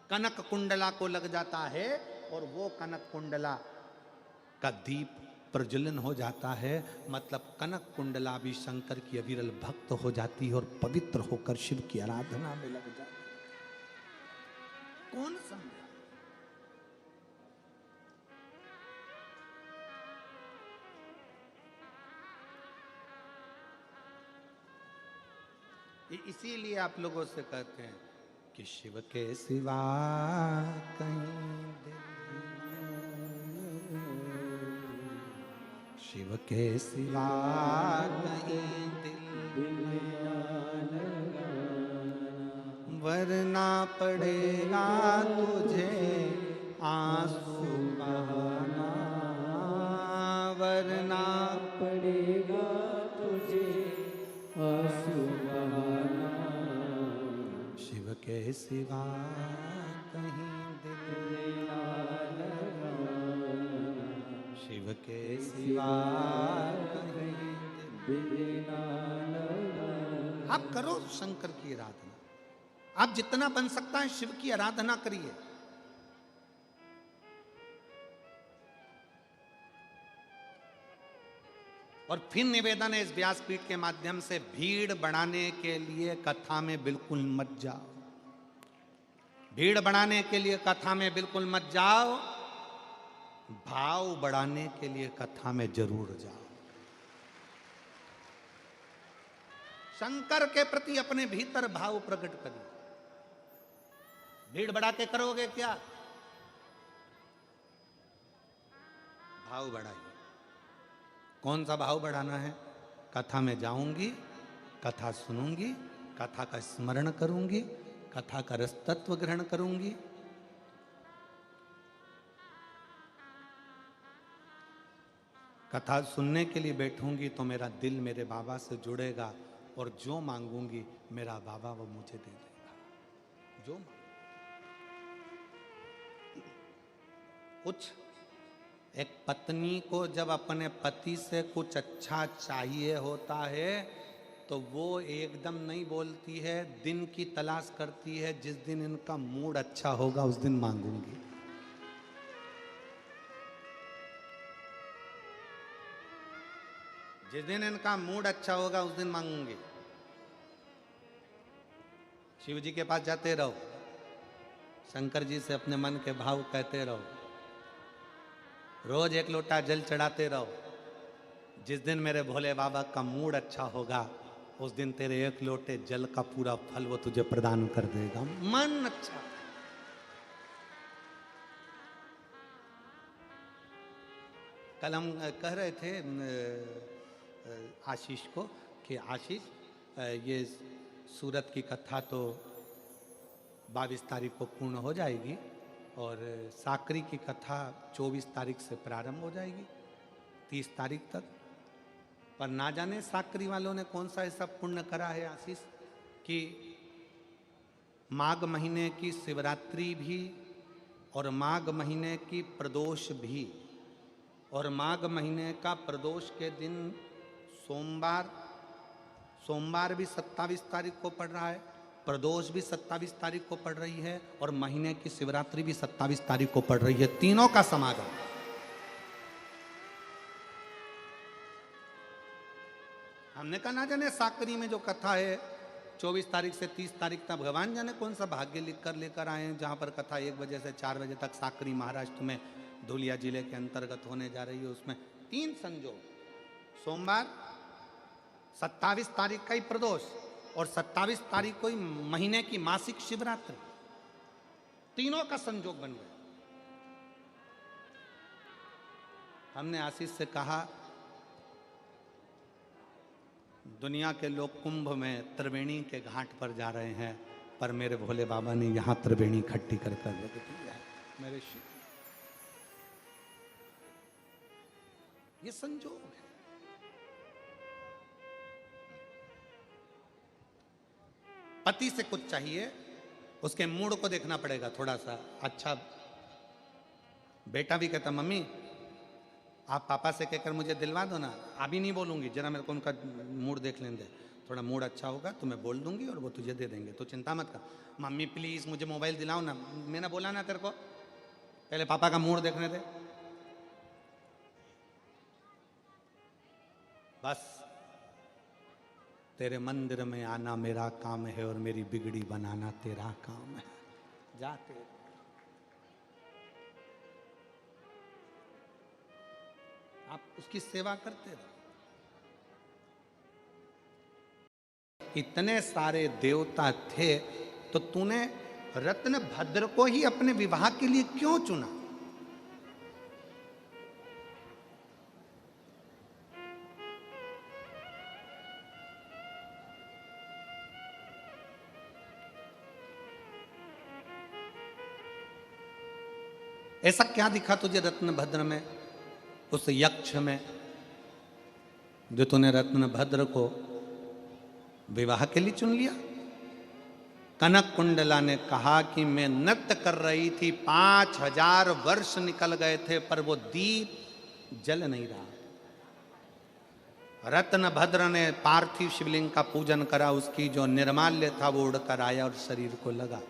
कनक कुंडला को लग जाता है और वो कनक कुंडला का दीप प्रज्वलन हो जाता है। मतलब कनक कुंडला भी शंकर की अविरल भक्त हो जाती है और पवित्र होकर शिव की आराधना में लग जाती है। कौन समझा? इसीलिए आप लोगों से कहते हैं कि शिव के सिवा कहीं दिल, शिव के सिवा कहीं दिल वरना पड़ेगा तुझे आंसू बहाना, वरना पड़ेगा तुझे आंसू बहाना। शिव के सिवा कहीं दिल ना लगाना, शिव के सिवा कहीं दिल ना लगाना। आप करो शंकर की आराधना, आप जितना बन सकता है शिव की आराधना करिए। और फिर निवेदन है इस व्यासपीठ के माध्यम से, भीड़ बढ़ाने के लिए कथा में बिल्कुल मत जाओ, भीड़ बढ़ाने के लिए कथा में बिल्कुल मत जाओ, भाव बढ़ाने के लिए कथा में जरूर जाओ। शंकर के प्रति अपने भीतर भाव प्रकट करिए। भीड़ बढ़ा के करोगे क्या? भाव बढ़ाइए। कौन सा भाव बढ़ाना है? कथा में जाऊंगी, कथा सुनूंगी, कथा का स्मरण करूंगी, कथा का रस तत्व ग्रहण करूंगी। कथा सुनने के लिए बैठूंगी तो मेरा दिल मेरे बाबा से जुड़ेगा और जो मांगूंगी मेरा बाबा वो मुझे दे देगा। जो कुछ एक पत्नी को जब अपने पति से कुछ अच्छा चाहिए होता है तो वो एकदम नहीं बोलती है, दिन की तलाश करती है, जिस दिन इनका मूड अच्छा होगा उस दिन मांगूंगी। जिस दिन इनका मूड अच्छा होगा उस दिन मांगूंगी। शिव जी के पास जाते रहो, शंकर जी से अपने मन के भाव कहते रहो, रोज एक लोटा जल चढ़ाते रहो। जिस दिन मेरे भोले बाबा का मूड अच्छा होगा उस दिन तेरे एक लोटे जल का पूरा फल वो तुझे प्रदान कर देगा। मन अच्छा। कल हम कह रहे थे आशीष को कि आशीष, ये सूरत की कथा तो 22 तारीख को पूर्ण हो जाएगी और साकरी की कथा 24 तारीख से प्रारंभ हो जाएगी 30 तारीख तक। पर ना जाने साकरी वालों ने कौन सा ऐसा पुण्य करा है आशीष कि माघ महीने की शिवरात्रि भी और माघ महीने की प्रदोष भी, और माघ महीने का प्रदोष के दिन सोमवार भी 27 तारीख को पड़ रहा है, प्रदोष भी 27 तारीख को पड़ रही है और महीने की शिवरात्रि भी 27 तारीख को पड़ रही है। तीनों का समागम। हमने कहा ना जाने साकरी में जो कथा है 24 तारीख से 30 तारीख तक भगवान जाने कौन सा भाग्य लिख कर लेकर आए हैं, जहाँ पर कथा 1 बजे से 4 बजे तक साकरी महाराष्ट्र में धुलिया जिले के अंतर्गत होने जा रही है। उसमें 3 संजोग, सोमवार 27 तारीख का ही प्रदोष और 27 तारीख को ही महीने की मासिक शिवरात्रि, तीनों का संजोग बन गया। हमने आशीष से कहा दुनिया के लोग कुंभ में त्रिवेणी के घाट पर जा रहे हैं, पर मेरे भोले बाबा ने यहां त्रिवेणी इकट्ठी कर कर रख दी है। मेरे शिव, ये संजोग है। पति से कुछ चाहिए, उसके मूड को देखना पड़ेगा थोड़ा सा। अच्छा, बेटा भी कहता मम्मी आप पापा से कहकर मुझे दिलवा दो ना। अभी नहीं बोलूंगी, जरा मेरे को उनका मूड देख लेने दे। थोड़ा मूड अच्छा होगा तो मैं बोल दूंगी और वो तुझे दे देंगे, तो चिंता मत कर। मम्मी प्लीज मुझे मोबाइल दिलाओ ना। मैंने बोला ना तेरे को, पहले पापा का मूड देखने दे। बस तेरे मंदिर में आना मेरा काम है और मेरी बिगड़ी बनाना तेरा काम है। जाते आप उसकी सेवा करते रहो। इतने सारे देवता थे तो तूने रत्न भद्र को ही अपने विवाह के लिए क्यों चुना? ऐसा क्या दिखा तुझे रत्न भद्र में, उस यक्ष में, जो तूने रत्न भद्र को विवाह के लिए चुन लिया? कनक कुंडला ने कहा कि मैं नृत्य कर रही थी, 5000 वर्ष निकल गए थे पर वो दीप जल नहीं रहा। रत्न भद्र ने पार्थिव शिवलिंग का पूजन करा, उसकी जो निर्माल्य था वो उड़कर आया और शरीर को लगा,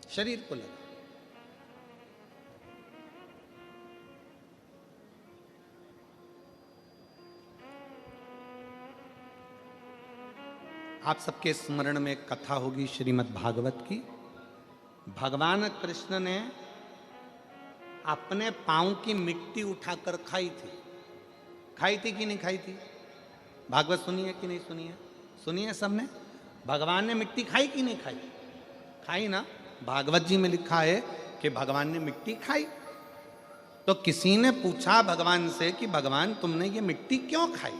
शरीर को लगा। आप सबके स्मरण में एक कथा होगी श्रीमद् भागवत की। भगवान कृष्ण ने अपने पांव की मिट्टी उठाकर खाई थी। खाई थी कि नहीं खाई थी? भागवत सुनी है कि नहीं सुनी है? सुनी है सबने? भगवान ने मिट्टी खाई कि नहीं खाई? खाई ना। भागवत जी में लिखा है कि भगवान ने मिट्टी खाई। तो किसी ने पूछा भगवान से कि भगवान तुमने ये मिट्टी क्यों खाई?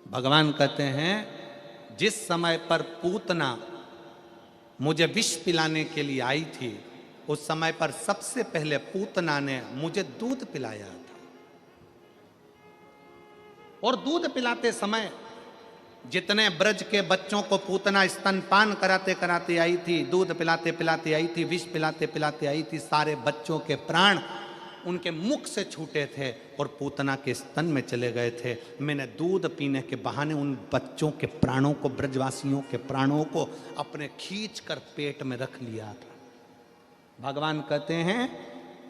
भगवान कहते हैं जिस समय पर पूतना मुझे विष पिलाने के लिए आई थी, उस समय पर सबसे पहले पूतना ने मुझे दूध पिलाया था। और दूध पिलाते समय जितने ब्रज के बच्चों को पूतना स्तनपान कराते कराते आई थी, दूध पिलाते पिलाते आई थी, विष पिलाते पिलाते आई थी, सारे बच्चों के प्राण उनके मुख से छूटे थे और पूतना के स्तन में चले गए थे। मैंने दूध पीने के बहाने उन बच्चों के प्राणों को, ब्रजवासियों के प्राणों को अपने खींच कर पेट में रख लिया था। भगवान कहते हैं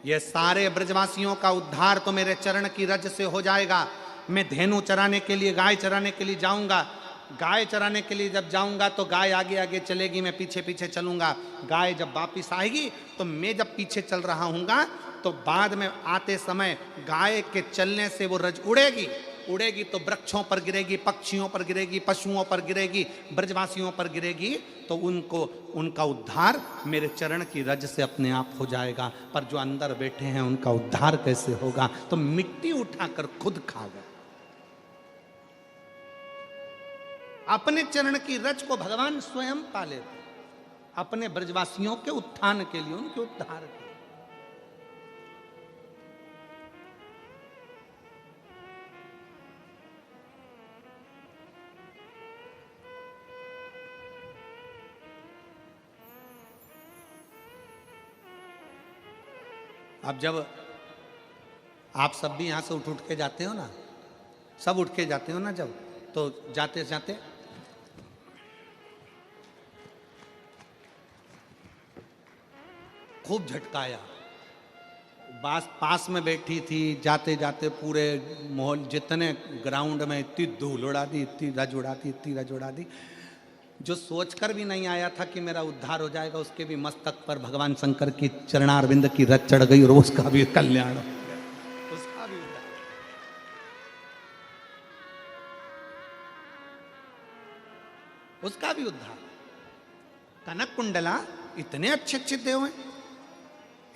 ये सारे ब्रजवासियों का उद्धार तो मेरे चरण की रज से हो जाएगा। मैं धेनु चराने के लिए, गाय चराने के लिए जाऊंगा। गाय चराने के लिए जब जाऊंगा तो गाय आगे आगे चलेगी, मैं पीछे पीछे चलूंगा। गाय जब वापिस आएगी तो मैं जब पीछे चल रहा हूँगा तो बाद में आते समय गाय के चलने से वो रज उड़ेगी। उड़ेगी तो वृक्षों पर गिरेगी, पक्षियों पर गिरेगी, पशुओं पर गिरेगी, ब्रजवासियों पर गिरेगी, तो उनको, उनका उद्धार मेरे चरण की रज से अपने आप हो जाएगा। पर जो अंदर बैठे हैं उनका उद्धार कैसे होगा? तो मिट्टी उठाकर खुद खा गए। अपने चरण की रज को भगवान स्वयं पाले थे, अपने ब्रजवासियों के उत्थान के लिए, उनके उद्धार के लिए। अब जब आप सब भी यहां से उठ के जाते हो ना, सब उठ के जाते हो ना, जब तो जाते जाते खूब झटकाया, पास पास में बैठी थी, जाते जाते पूरे मोहल जितने ग्राउंड में इतनी धूल उड़ा दी, इतनी रज उड़ा दी, इतनी रज उड़ा दी। जो सोचकर भी नहीं आया था कि मेरा उद्धार हो जाएगा, उसके भी मस्तक पर भगवान शंकर की चरणारविंद की रज चढ़ गई और उसका भी कल्याण हो गया, उसका भी उद्धार, उसका भी उद्धार। कनक कुंडला इतने अच्छे अच्छे देव हैं,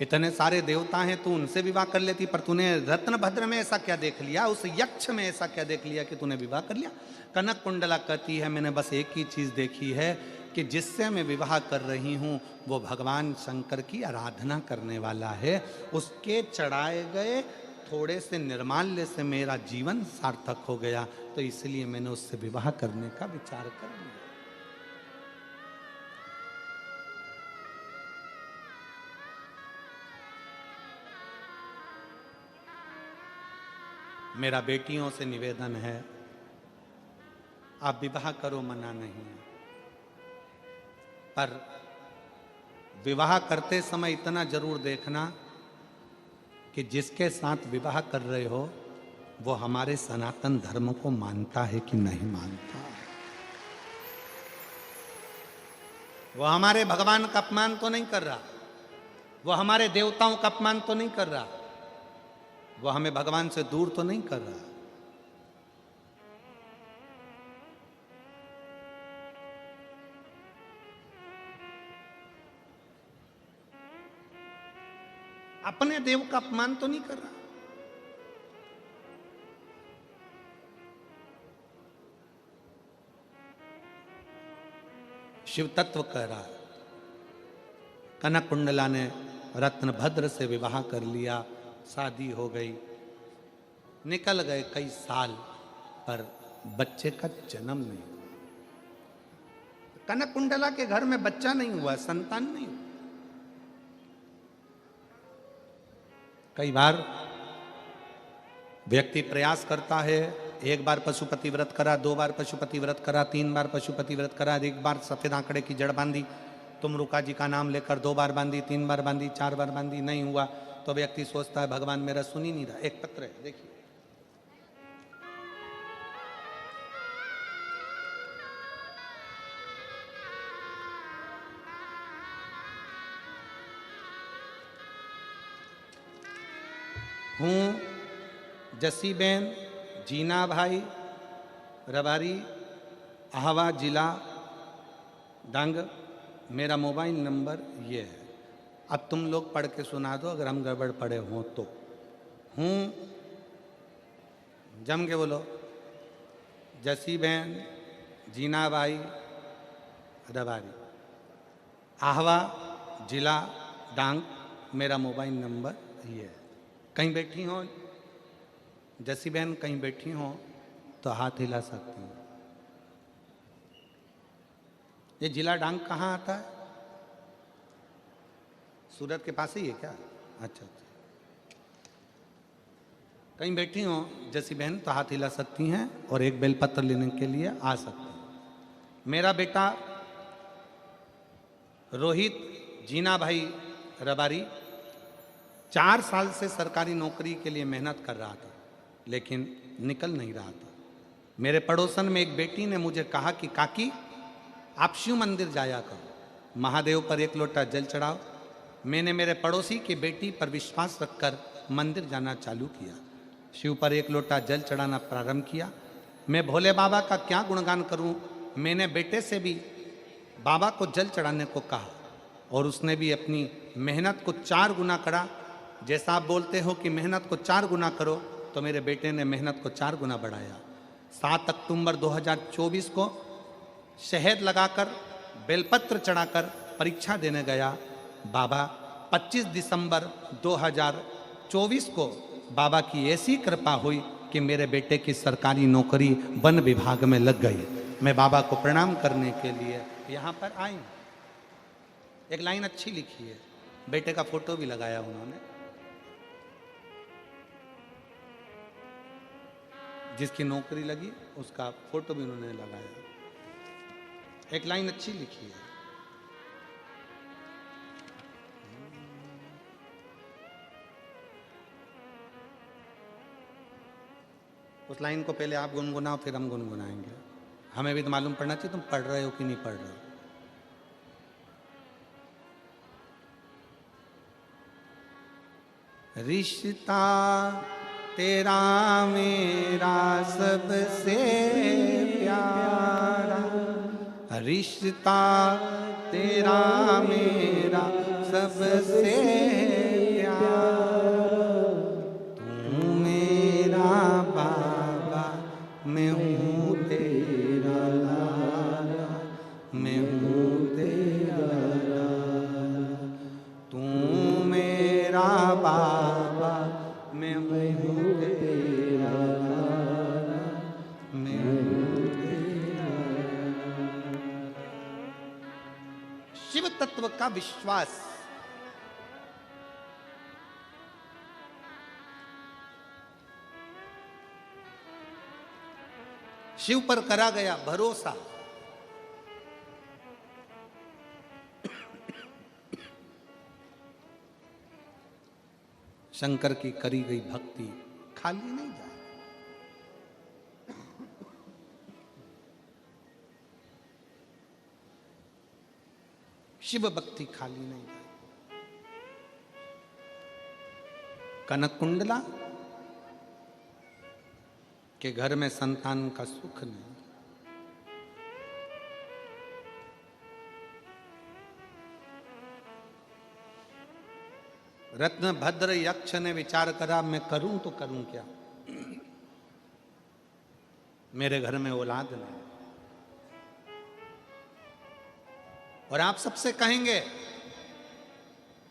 इतने सारे देवता हैं, तू उनसे विवाह कर लेती, पर तूने रत्नभद्र में ऐसा क्या देख लिया, उस यक्ष में ऐसा क्या देख लिया कि तूने विवाह कर लिया। कनक कुंडला कहती है मैंने बस एक ही चीज देखी है कि जिससे मैं विवाह कर रही हूं वो भगवान शंकर की आराधना करने वाला है, उसके चढ़ाए गए थोड़े से निर्माल्य से मेरा जीवन सार्थक हो गया, तो इसलिए मैंने उससे विवाह करने का विचार कर लिया। मेरा बेटियों से निवेदन है, आप विवाह करो, मना नहीं है, पर विवाह करते समय इतना जरूर देखना कि जिसके साथ विवाह कर रहे हो वो हमारे सनातन धर्म को मानता है कि नहीं मानता। वो हमारे भगवान का अपमान तो नहीं कर रहा, वो हमारे देवताओं का अपमान तो नहीं कर रहा, वो हमें भगवान से दूर तो नहीं कर रहा। अपने देव का अपमान तो नहीं कर रहा। शिव तत्व कह रहा है। कनक कुंडला ने रत्नभद्र से विवाह कर लिया, शादी हो गई, निकल गए कई साल, पर बच्चे का जन्म नहीं हुआ। कनक कुंडला के घर में बच्चा नहीं हुआ, संतान नहीं हुआ। कई बार व्यक्ति प्रयास करता है, एक बार पशुपति व्रत करा, 2 बार पशुपति व्रत करा, 3 बार पशुपति व्रत करा, 1 बार सफेद आंकड़े की जड़ बांधी, तुमरुका जी का नाम लेकर 2 बार बांधी, 3 बार बांधी, 4 बार बांधी, नहीं हुआ, तो व्यक्ति सोचता है भगवान मेरा सुन ही नहीं रहा। एक पत्र है, देखिए, हूँ जसीबेन जीना भाई रबारी, आहवा जिला डांग, मेरा मोबाइल नंबर ये है। अब तुम लोग पढ़ के सुना दो अगर हम गड़बड़ पढ़े हों तो। हूँ, जम के बोलो, जसीबेन जीना भाई रबारी, आहवा जिला डांग, मेरा मोबाइल नंबर ये है। कहीं बैठी हो जसी बहन, कहीं बैठी हो तो हाथ हिला सकती हूँ। ये जिला डांग कहाँ आता है? सूरत के पास ही है क्या? अच्छा अच्छा, कहीं बैठी हो जसी बहन तो हाथ हिला सकती हैं और एक बेलपत्र लेने के लिए आ सकती हैं। मेरा बेटा रोहित जीना भाई रबारी 4 साल से सरकारी नौकरी के लिए मेहनत कर रहा था, लेकिन निकल नहीं रहा था। मेरे पड़ोसन में एक बेटी ने मुझे कहा कि काकी आप शिव मंदिर जाया करो, महादेव पर 1 लोटा जल चढ़ाओ। मैंने मेरे पड़ोसी की बेटी पर विश्वास रखकर मंदिर जाना चालू किया, शिव पर 1 लोटा जल चढ़ाना प्रारंभ किया। मैं भोले बाबा का क्या गुणगान करूं, मैंने बेटे से भी बाबा को जल चढ़ाने को कहा और उसने भी अपनी मेहनत को 4 गुना करा। जैसा आप बोलते हो कि मेहनत को 4 गुना करो, तो मेरे बेटे ने मेहनत को 4 गुना बढ़ाया। 7 अक्टूबर 2024 को शहद लगाकर बेलपत्र चढ़ाकर परीक्षा देने गया बाबा। 25 दिसंबर 2024 को बाबा की ऐसी कृपा हुई कि मेरे बेटे की सरकारी नौकरी वन विभाग में लग गई। मैं बाबा को प्रणाम करने के लिए यहाँ पर आई। एक लाइन अच्छी लिखी है, बेटे का फोटो भी लगाया उन्होंने। जिसकी नौकरी लगी उसका फोटो भी उन्होंने लगाया। एक लाइन अच्छी लिखी है, उस लाइन को पहले आप गुनगुनाओ, फिर हम गुनगुनाएंगे। हमें भी तो मालूम पड़ना चाहिए तुम पढ़ रहे हो कि नहीं पढ़ रहे हो। रिश्ता तेरा मेरा सबसे प्यारा, रिश्ता तेरा मेरा सबसे प्यारा, तू मेरा बाबा मैं हूँ तेरा लाला, मैं हूँ तेरा लाला, तू मेरा बाबा मैं हूँ तेरा लाला, मैं हूँ तेरा लाला। शिव तत्व का विश्वास शिव पर करा गया भरोसा शंकर की करी गई भक्ति खाली नहीं जाए। शिव भक्ति खाली नहीं जाए। कनक कुंडला के घर में संतान का सुख नहीं, रत्न भद्र यक्ष ने विचार करा मैं करूं तो करूं क्या, मेरे घर में औलाद नहीं। और आप सबसे कहेंगे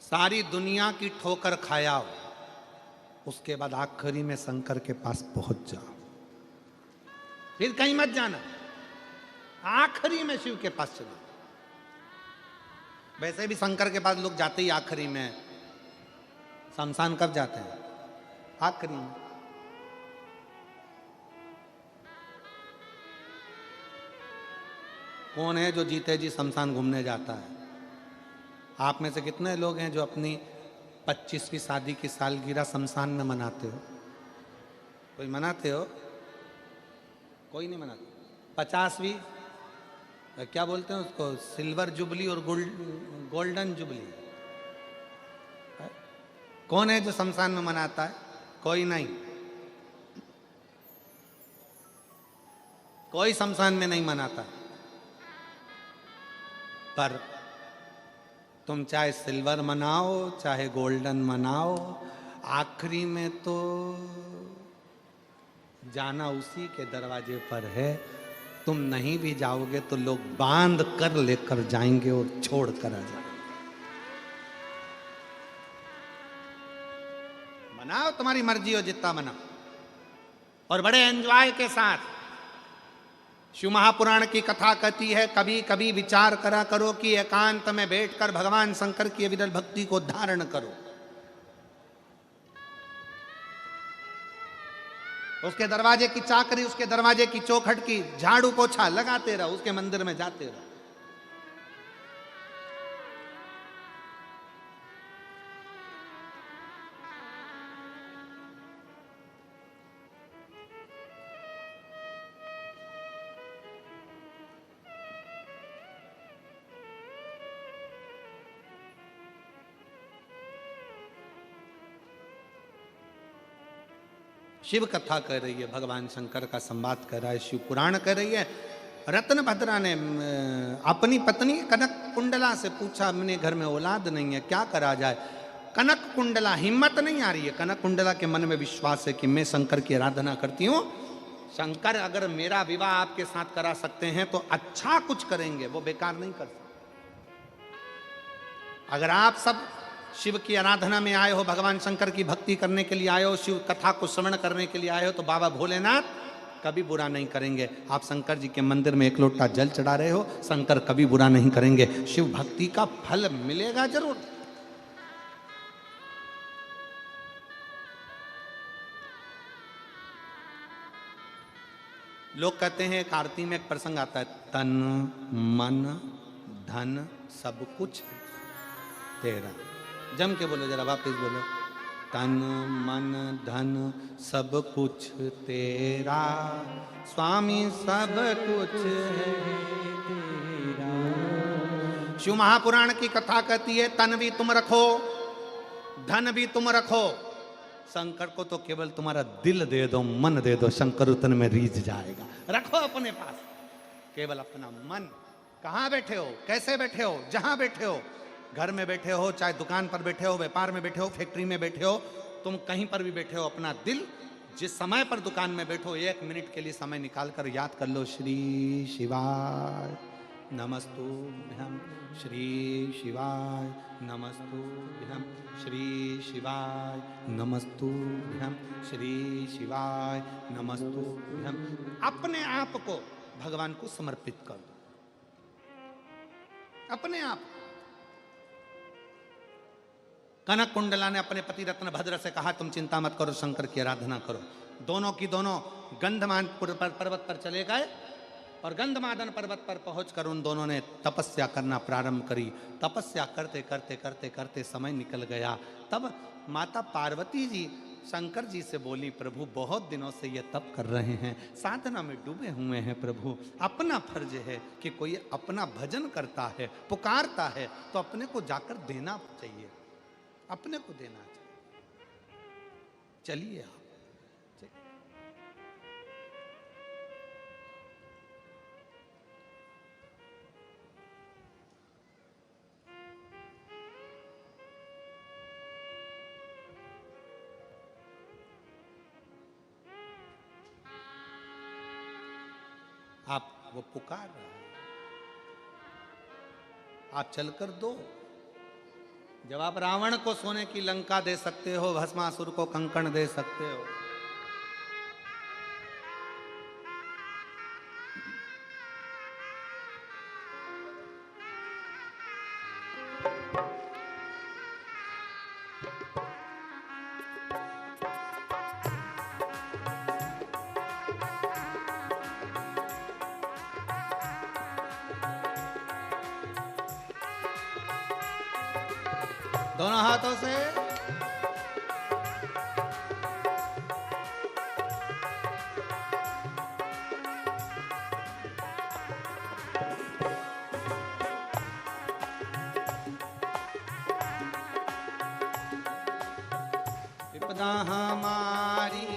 सारी दुनिया की ठोकर खाया, उसके बाद आखिरी में शंकर के पास पहुंच जाओ, फिर कहीं मत जाना, आखिरी में शिव के पास चलो। वैसे भी शंकर के पास लोग जाते ही आखिरी में, शमशान कब जाते हैं? आखिरी में। कौन है जो जीते जी शमशान घूमने जाता है? आप में से कितने लोग हैं जो अपनी 25वीं शादी की सालगिरह शमशान में मनाते हो? कोई मनाते हो? कोई नहीं मनाता। 50वीं क्या बोलते हैं उसको, सिल्वर जुबली और गोल्डन जुबली, कौन है जो शमशान में मनाता है? कोई नहीं, कोई शमशान में नहीं मनाता। पर तुम चाहे सिल्वर मनाओ चाहे गोल्डन मनाओ, आखिरी में तो जाना उसी के दरवाजे पर है। तुम नहीं भी जाओगे तो लोग बांध कर लेकर जाएंगे और छोड़ कर आ जाएंगे। मनाओ, तुम्हारी मर्जी हो जितना मनाओ, और बड़े एंजॉय के साथ। शिव महापुराण की कथा कहती है, कभी कभी विचार करा करो कि एकांत में बैठकर भगवान शंकर की अविरल भक्ति को धारण करो। उसके दरवाजे की चाकरी, उसके दरवाजे की चौखट की झाड़ू पोछा लगाते रहो, उसके मंदिर में जाते रहो। शिव कथा कह रही है, भगवान शंकर का संवाद कर रहा है, शिव पुराण कह रही है। रत्न भद्रा ने अपनी पत्नी कनक कुंडला से पूछा, मेरे घर में औलाद नहीं है, क्या करा जाए? कनक कुंडला, हिम्मत नहीं आ रही है। कनक कुंडला के मन में विश्वास है कि मैं शंकर की आराधना करती हूँ, शंकर अगर मेरा विवाह आपके साथ करा सकते हैं तो अच्छा कुछ करेंगे, वो बेकार नहीं कर सकते। अगर आप सब शिव की आराधना में आए हो, भगवान शंकर की भक्ति करने के लिए आए हो, शिव कथा को श्रवण करने के लिए आए हो, तो बाबा भोलेनाथ कभी बुरा नहीं करेंगे। आप शंकर जी के मंदिर में एक लोटा जल चढ़ा रहे हो, शंकर कभी बुरा नहीं करेंगे। शिव भक्ति का फल मिलेगा जरूर। लोग कहते हैं, एक आरती में एक प्रसंग आता है, तन मन धन सब कुछ तेरा। जम के बोलो जरा, वापिस बोलो, तन मन धन सब कुछ तेरा, स्वामी सब कुछ है तेरा। शिव महापुराण की कथा कहती है तन भी तुम रखो, धन भी तुम रखो, शंकर को तो केवल तुम्हारा दिल दे दो, मन दे दो, शंकर उतन में रीझ जाएगा। रखो अपने पास केवल अपना मन। कहाँ बैठे हो, कैसे बैठे हो, जहां बैठे हो, घर में बैठे हो, चाहे दुकान पर बैठे हो, व्यापार में बैठे हो, फैक्ट्री में बैठे हो, तुम कहीं पर भी बैठे हो, अपना दिल जिस समय पर दुकान में बैठो 1 मिनट के लिए समय निकाल कर याद कर लो, श्री शिवाय नमस्तुभ्यं, श्री शिवाय नमस्तुभ्यं, श्री शिवाय नमस्तुभ्यं, श्री शिवाय नमस्तुभ्यं। अपने आप को भगवान को समर्पित कर दो, अपने आप। कनक कुंडला ने अपने पति रत्न भद्र से कहा तुम चिंता मत करो, शंकर की आराधना करो। दोनों की दोनों गंधमान पर्वत पर चले गए और गंधमादन पर्वत पर पहुंचकर उन दोनों ने तपस्या करना प्रारंभ करी। तपस्या करते करते करते करते समय निकल गया। तब माता पार्वती जी शंकर जी से बोली, प्रभु बहुत दिनों से ये तप कर रहे हैं, साधना में डूबे हुए हैं, प्रभु अपना फर्ज है कि कोई अपना भजन करता है, पुकारता है, तो अपने को जाकर देना चाहिए, अपने को देना चाहिए। चलिए आप वो पुकार रहा है, आप चलकर दो। जब आप रावण को सोने की लंका दे सकते हो, भस्मासुर को कंकण दे सकते हो, दोनों हाथों से विपदा हमारी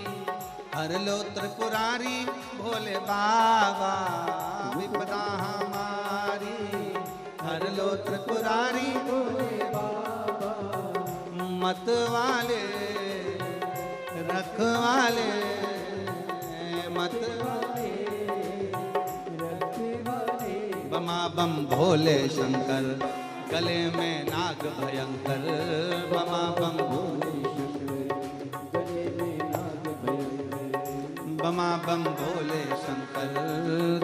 हर लो त्रिपुरारी भोले बाबा, विपदा हमारी हर लो त्रिपुरारी भोले बाबा, मत वाले रखवाले, मत वाले रखवाले, बमा बम भोले शंकर गले में नाग भयंकर, बमा बम भोले शंकर गले में नाग भयंकर, बमा बम भोले शंकर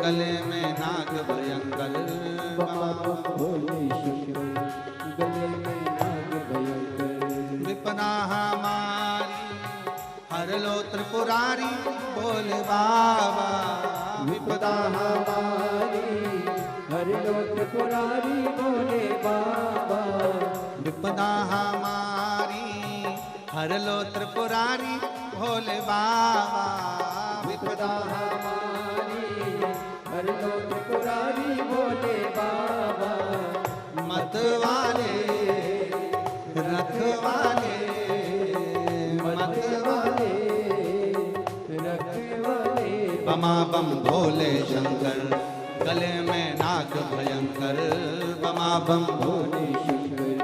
गले में नाग भयंकर, बमा बम भोले शंकर गले में नाग भयंकर, विपदा हमारी हर लो त्रिपुरारी भोले बाबा, विपदा हमारी हर लो त्रिपुरारी भोले बाबा, विपदा हमारी हर लो त्रिपुरारी भोले बाबा, विपदा हमारी हर लो त्रिपुरारी भोले बाबा, मत वाले रखवाले, मत वाले रखवाले, बमा बम भोले शंकर गले में नाग भयंकर, बमा बम भोले शंकर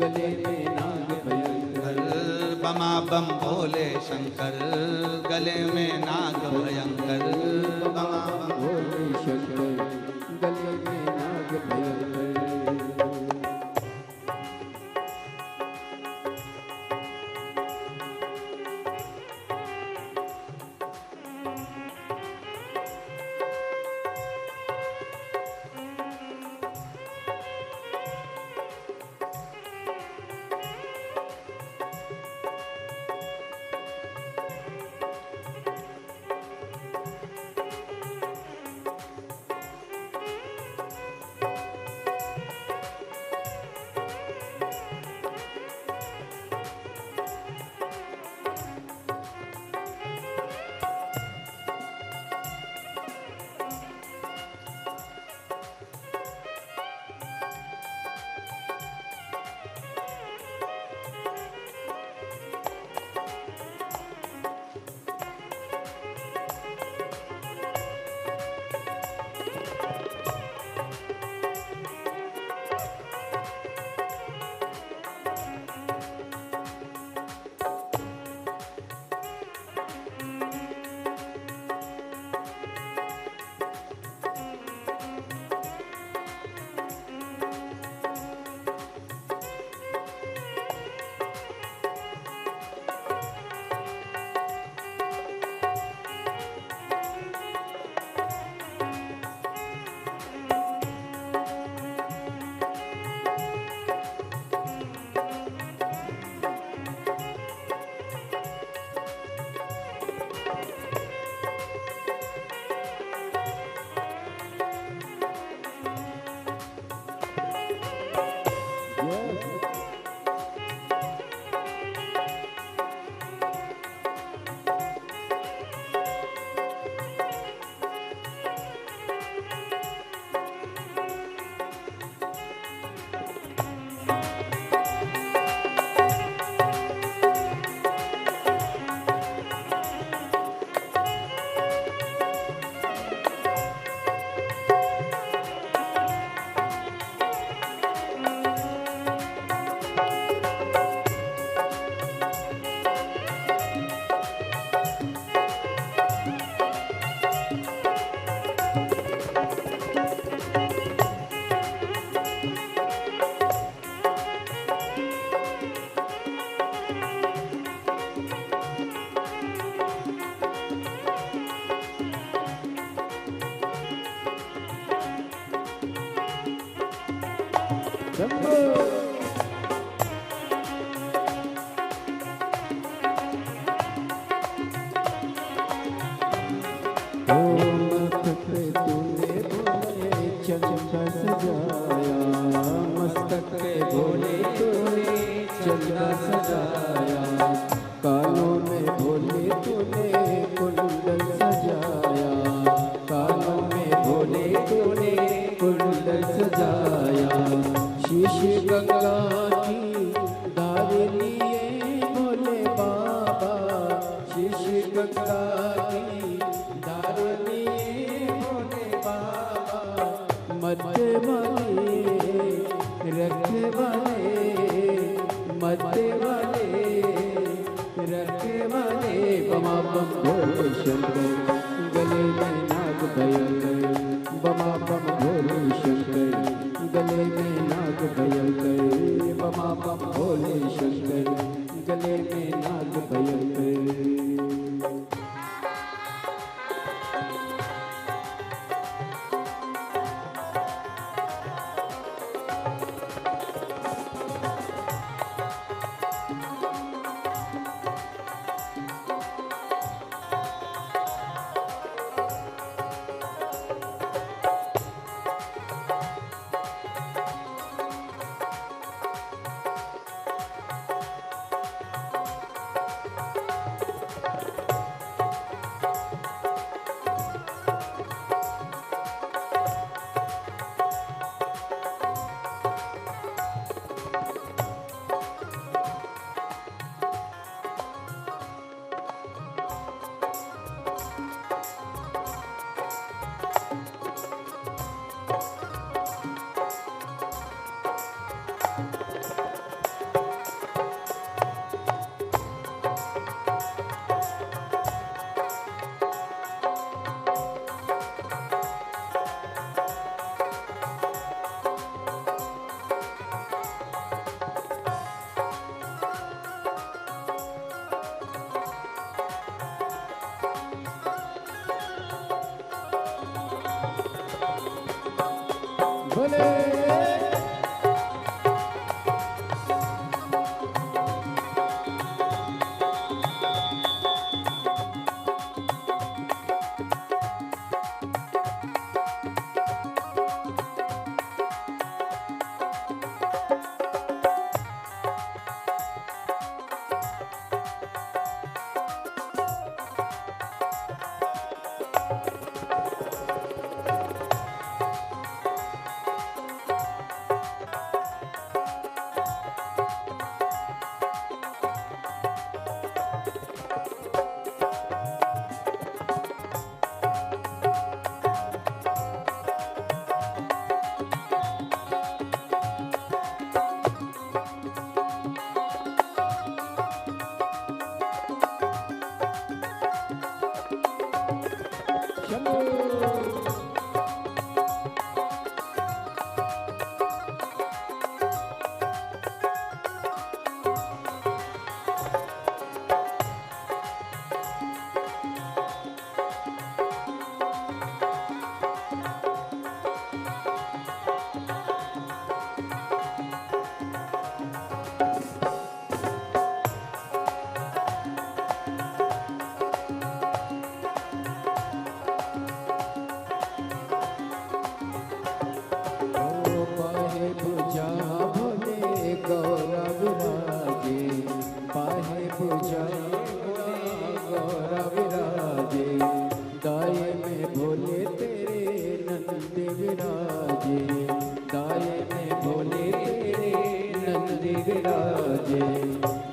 गले में नाग भयंकर, बमा बम भोले शंकर गले में नाग भयंकर, बमा बम भोले शंकर गले में नाग भयंकर। शंभो मस्तक पे तूने भोले चंदा सजाया, मस्तक पे भोले तूने चंदा सजाया, कानों में भोले तूने कुंडल सजाया, कानों में भोले तूने कुंडल सजाया, शीश गंगा की धार लिए भोले बाबा, शीश गंगा की धार लिए भोले बाबा, मध्य वाले रखे वाले, मध्य वाले रखे वाले, बमा बम भोले शंकर गले में नाग भयंकर, बमा बम भोले शंकर गले में नाग भयंकर, बमा बम भोले शंकर गले में नाग भयंकर। भोले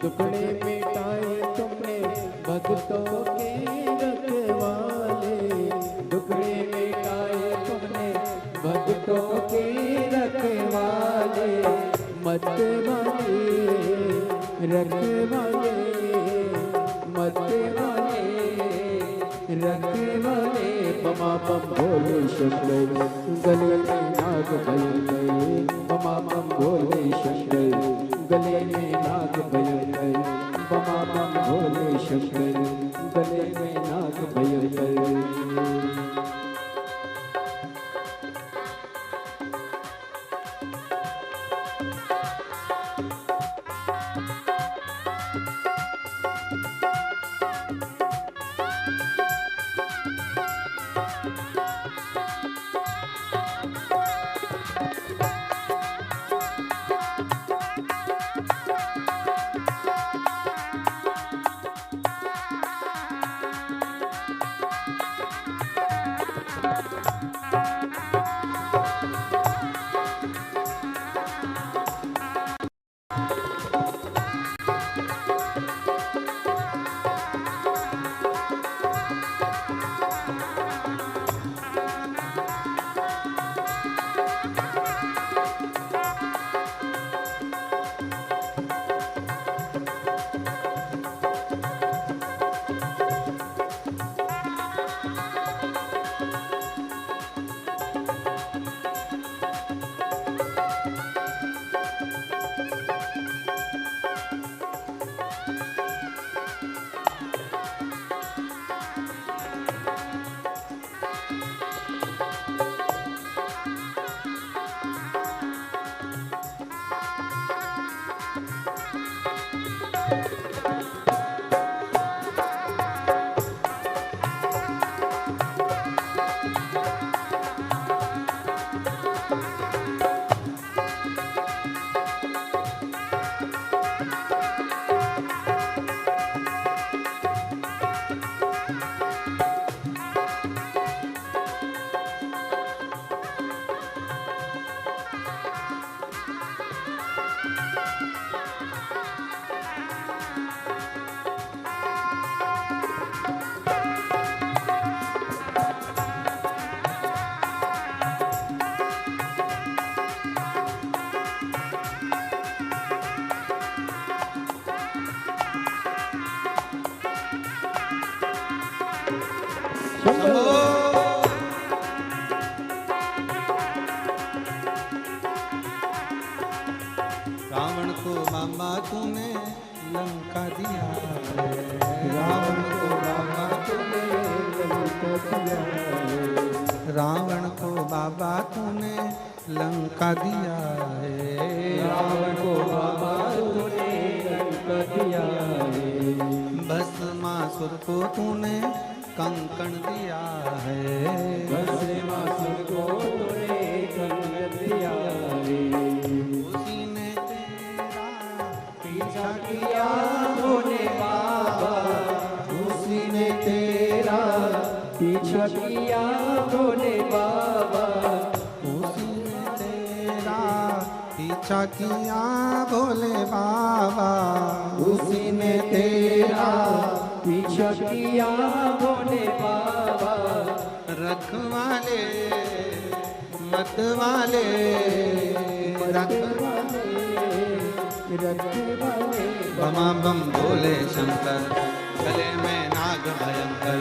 टुकड़े मिटाए तुमने भक्तों के रखवाले, टुकड़े मिटाए तुमने भक्तों के रखवाले, मत वाले रखवाले, मत वाले रखवाले, बमा बम भोले शंकर गले में नाग भयंकर, बमा बम भोले शंकर गले में नाग भयंकर, बमा बम भोले शंकर गले में नाग भयंकर। रावण को मामा तूने लंका दिया है, रावण को बाबा तूने लंका दिया है, रावण को बाबा तूने लंका दिया है, रावण को बाबा तूने लंका दिया है, भस्मासुर को तूने कंकण दिया है, भस्मासुर को तूने कंकण दिया है, उसी ने तेरा पीछा किया भोले बाबा, उसी ने तेरा पीछा किया भोले बाबा, उसी ने तेरा पीछा किया भोले बाबा, उसी ने तेरा पीछा किया भोले बाबा, रखवाले मतवाले रखवाले रखवाले, बमा बम भोले शंकर गले में नाग भयंकर,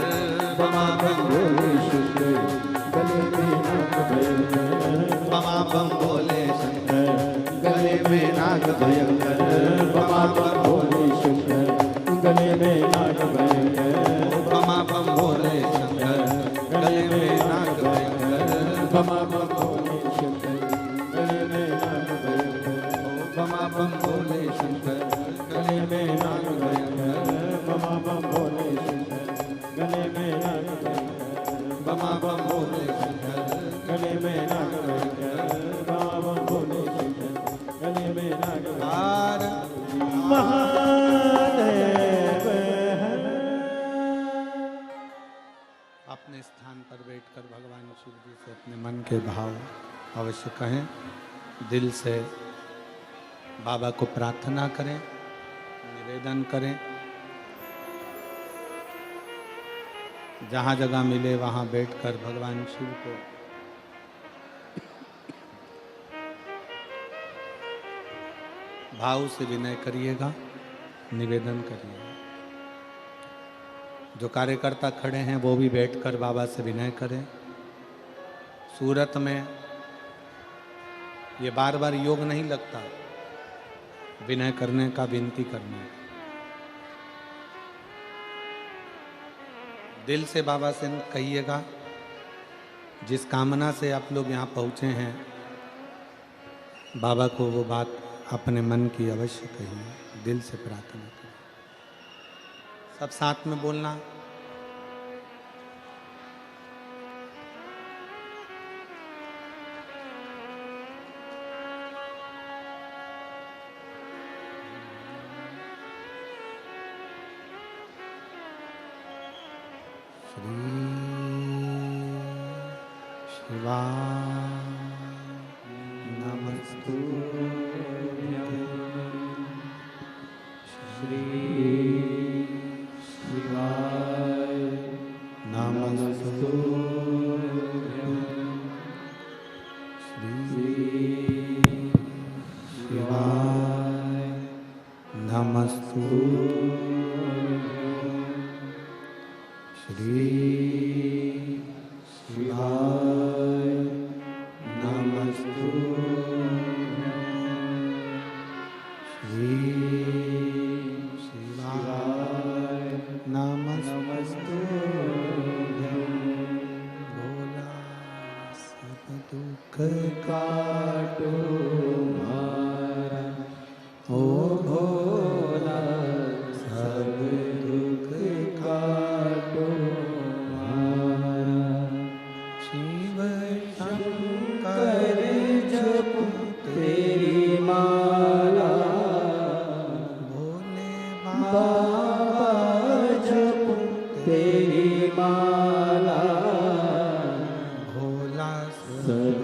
बमा बम भोले शंकर गले में नाग भयंकर, बमा बम भोले शंकर गले में नाग भयंकर, बमा बम भोले शंकर गले में नाग भयंकर, बमा बम भोले शंकर गले में नाग भयंकर, बमा बम भोले शंकर गले में नाग भयंकर, बमा बम भोले शंकर गले में नाग भयंकर, बमा बम भोले शंकर गले में नाग भयंकर, बमा बम भोले शंकर गले में नाग भयंकर, बमा बम भोले शंकर गले में नाग भयंकर। अपने स्थान पर बैठकर भगवान शिव जी से अपने मन के भाव अवश्य कहें, दिल से बाबा को प्रार्थना करें, निवेदन करें, जहाँ जगह मिले वहाँ बैठकर भगवान शिव को भाव से विनय करिएगा, निवेदन करिएगा। जो कार्यकर्ता खड़े हैं वो भी बैठकर बाबा से विनय करें। सूरत में ये बार बार योग नहीं लगता विनय करने का, विनती करने का। दिल से बाबा से कहिएगा, जिस कामना से आप लोग यहाँ पहुँचे हैं बाबा को वो बात अपने मन की अवश्य कहिए, दिल से प्रार्थना करिए। सब साथ में बोलना। शिवाय नमस्तुभ्यं श्री शिवाय नमस्तुभ्यं श्री शिवाय नमस्तुभ्यं श्री शिवाय नमस्तुभ्यं श्री शिवाय नमस्तुभ्यं भोला सब दुख काटो मारा ओ भोला सब दुख काटो मारा शिव शंकर जप तेरी माला भोले बाबा जप तेरी माला भोला सब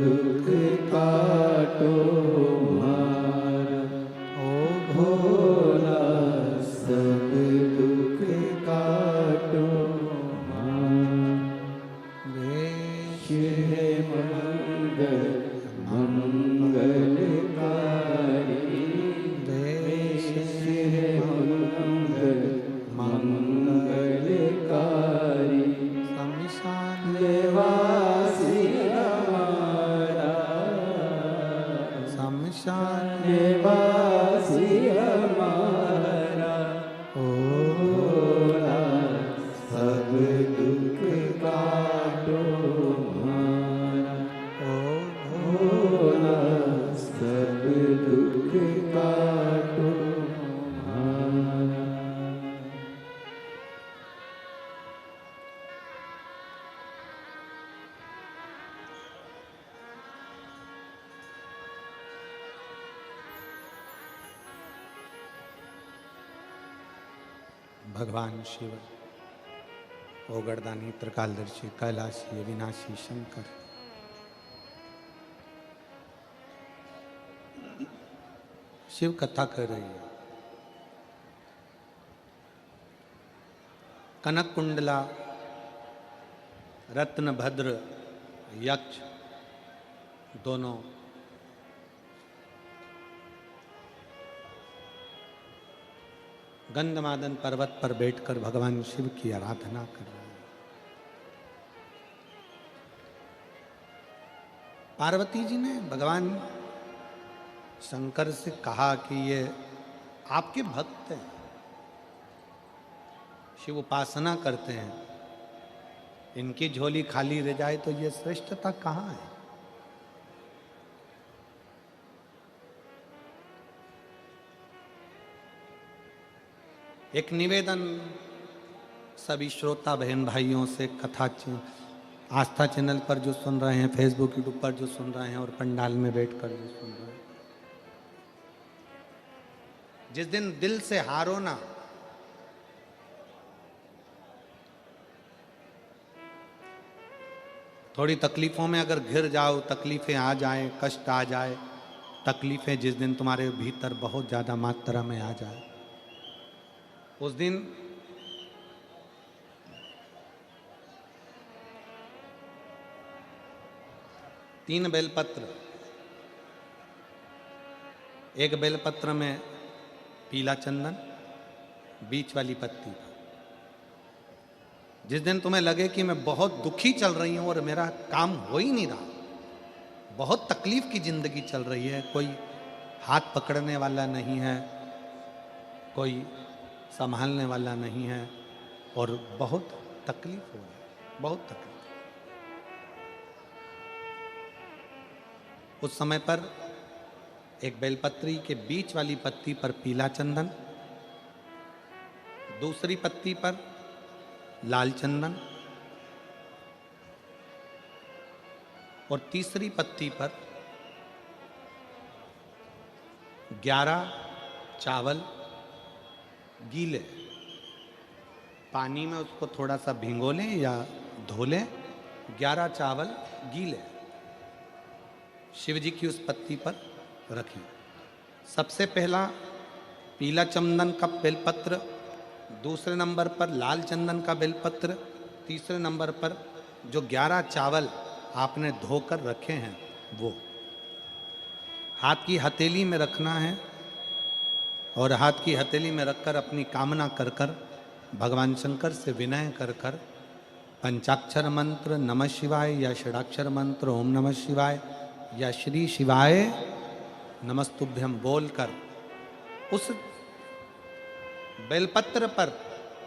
दुख काटो मारा ओ भोला सब दुख काटो मारा वेश है मंगल मंगलकारी वेश है मंगल मंगलकारी शमशान निवासी हमारा शमशान निवासी हमारा ओ भोला सब दुख काटो मारा ओ भोला सब दुख काटो मारा भगवान शिव ओगरदानी त्रिकालदर्शी कैलाशी अविनाशी शंकर शिव कथा कर रही है। कनक कुंडला रत्नभद्र यक्ष दोनों गंधमादन पर्वत पर बैठकर भगवान शिव की आराधना कर रहे हैं। पार्वती जी ने भगवान शंकर से कहा कि ये आपके भक्त हैं, शिव उपासना करते हैं, इनकी झोली खाली रह जाए तो ये श्रेष्ठता कहाँ है। एक निवेदन सभी श्रोता बहन भाइयों से कथा आस्था चैनल पर जो सुन रहे हैं, फेसबुक यूट्यूब पर जो सुन रहे हैं और पंडाल में बैठकर जो सुन रहे हैं, जिस दिन दिल से हारो ना, थोड़ी तकलीफों में अगर घिर जाओ, तकलीफें आ जाए, कष्ट आ जाए, तकलीफें जिस दिन तुम्हारे भीतर बहुत ज्यादा मात्रा में आ जाए, उस दिन तीन बेलपत्र, एक बेलपत्र में पीला चंदन, बीच वाली पत्ती। जिस दिन तुम्हें लगे कि मैं बहुत दुखी चल रही हूं और मेरा काम हो ही नहीं रहा, बहुत तकलीफ की जिंदगी चल रही है, कोई हाथ पकड़ने वाला नहीं है, कोई संभालने वाला नहीं है और बहुत तकलीफ हो रही है, बहुत तकलीफ। उस समय पर एक बेलपत्री के बीच वाली पत्ती पर पीला चंदन, दूसरी पत्ती पर लाल चंदन और तीसरी पत्ती पर 11 चावल गीले पानी में उसको थोड़ा सा भिगो लें या धो लें, 11 चावल गीले शिव जी की उस पत्ती पर रखें। सबसे पहला पीला चंदन का बेलपत्र, दूसरे नंबर पर लाल चंदन का बेलपत्र, तीसरे नंबर पर जो 11 चावल आपने धोकर रखे हैं वो हाथ की हथेली में रखना है और हाथ की हथेली में रखकर अपनी कामना कर कर भगवान शंकर से विनय कर कर पंचाक्षर मंत्र नमः शिवाय या षडाक्षर मंत्र ओम नमः शिवाय या श्री शिवाय नमस्तुभ्यम बोलकर उस बेलपत्र पर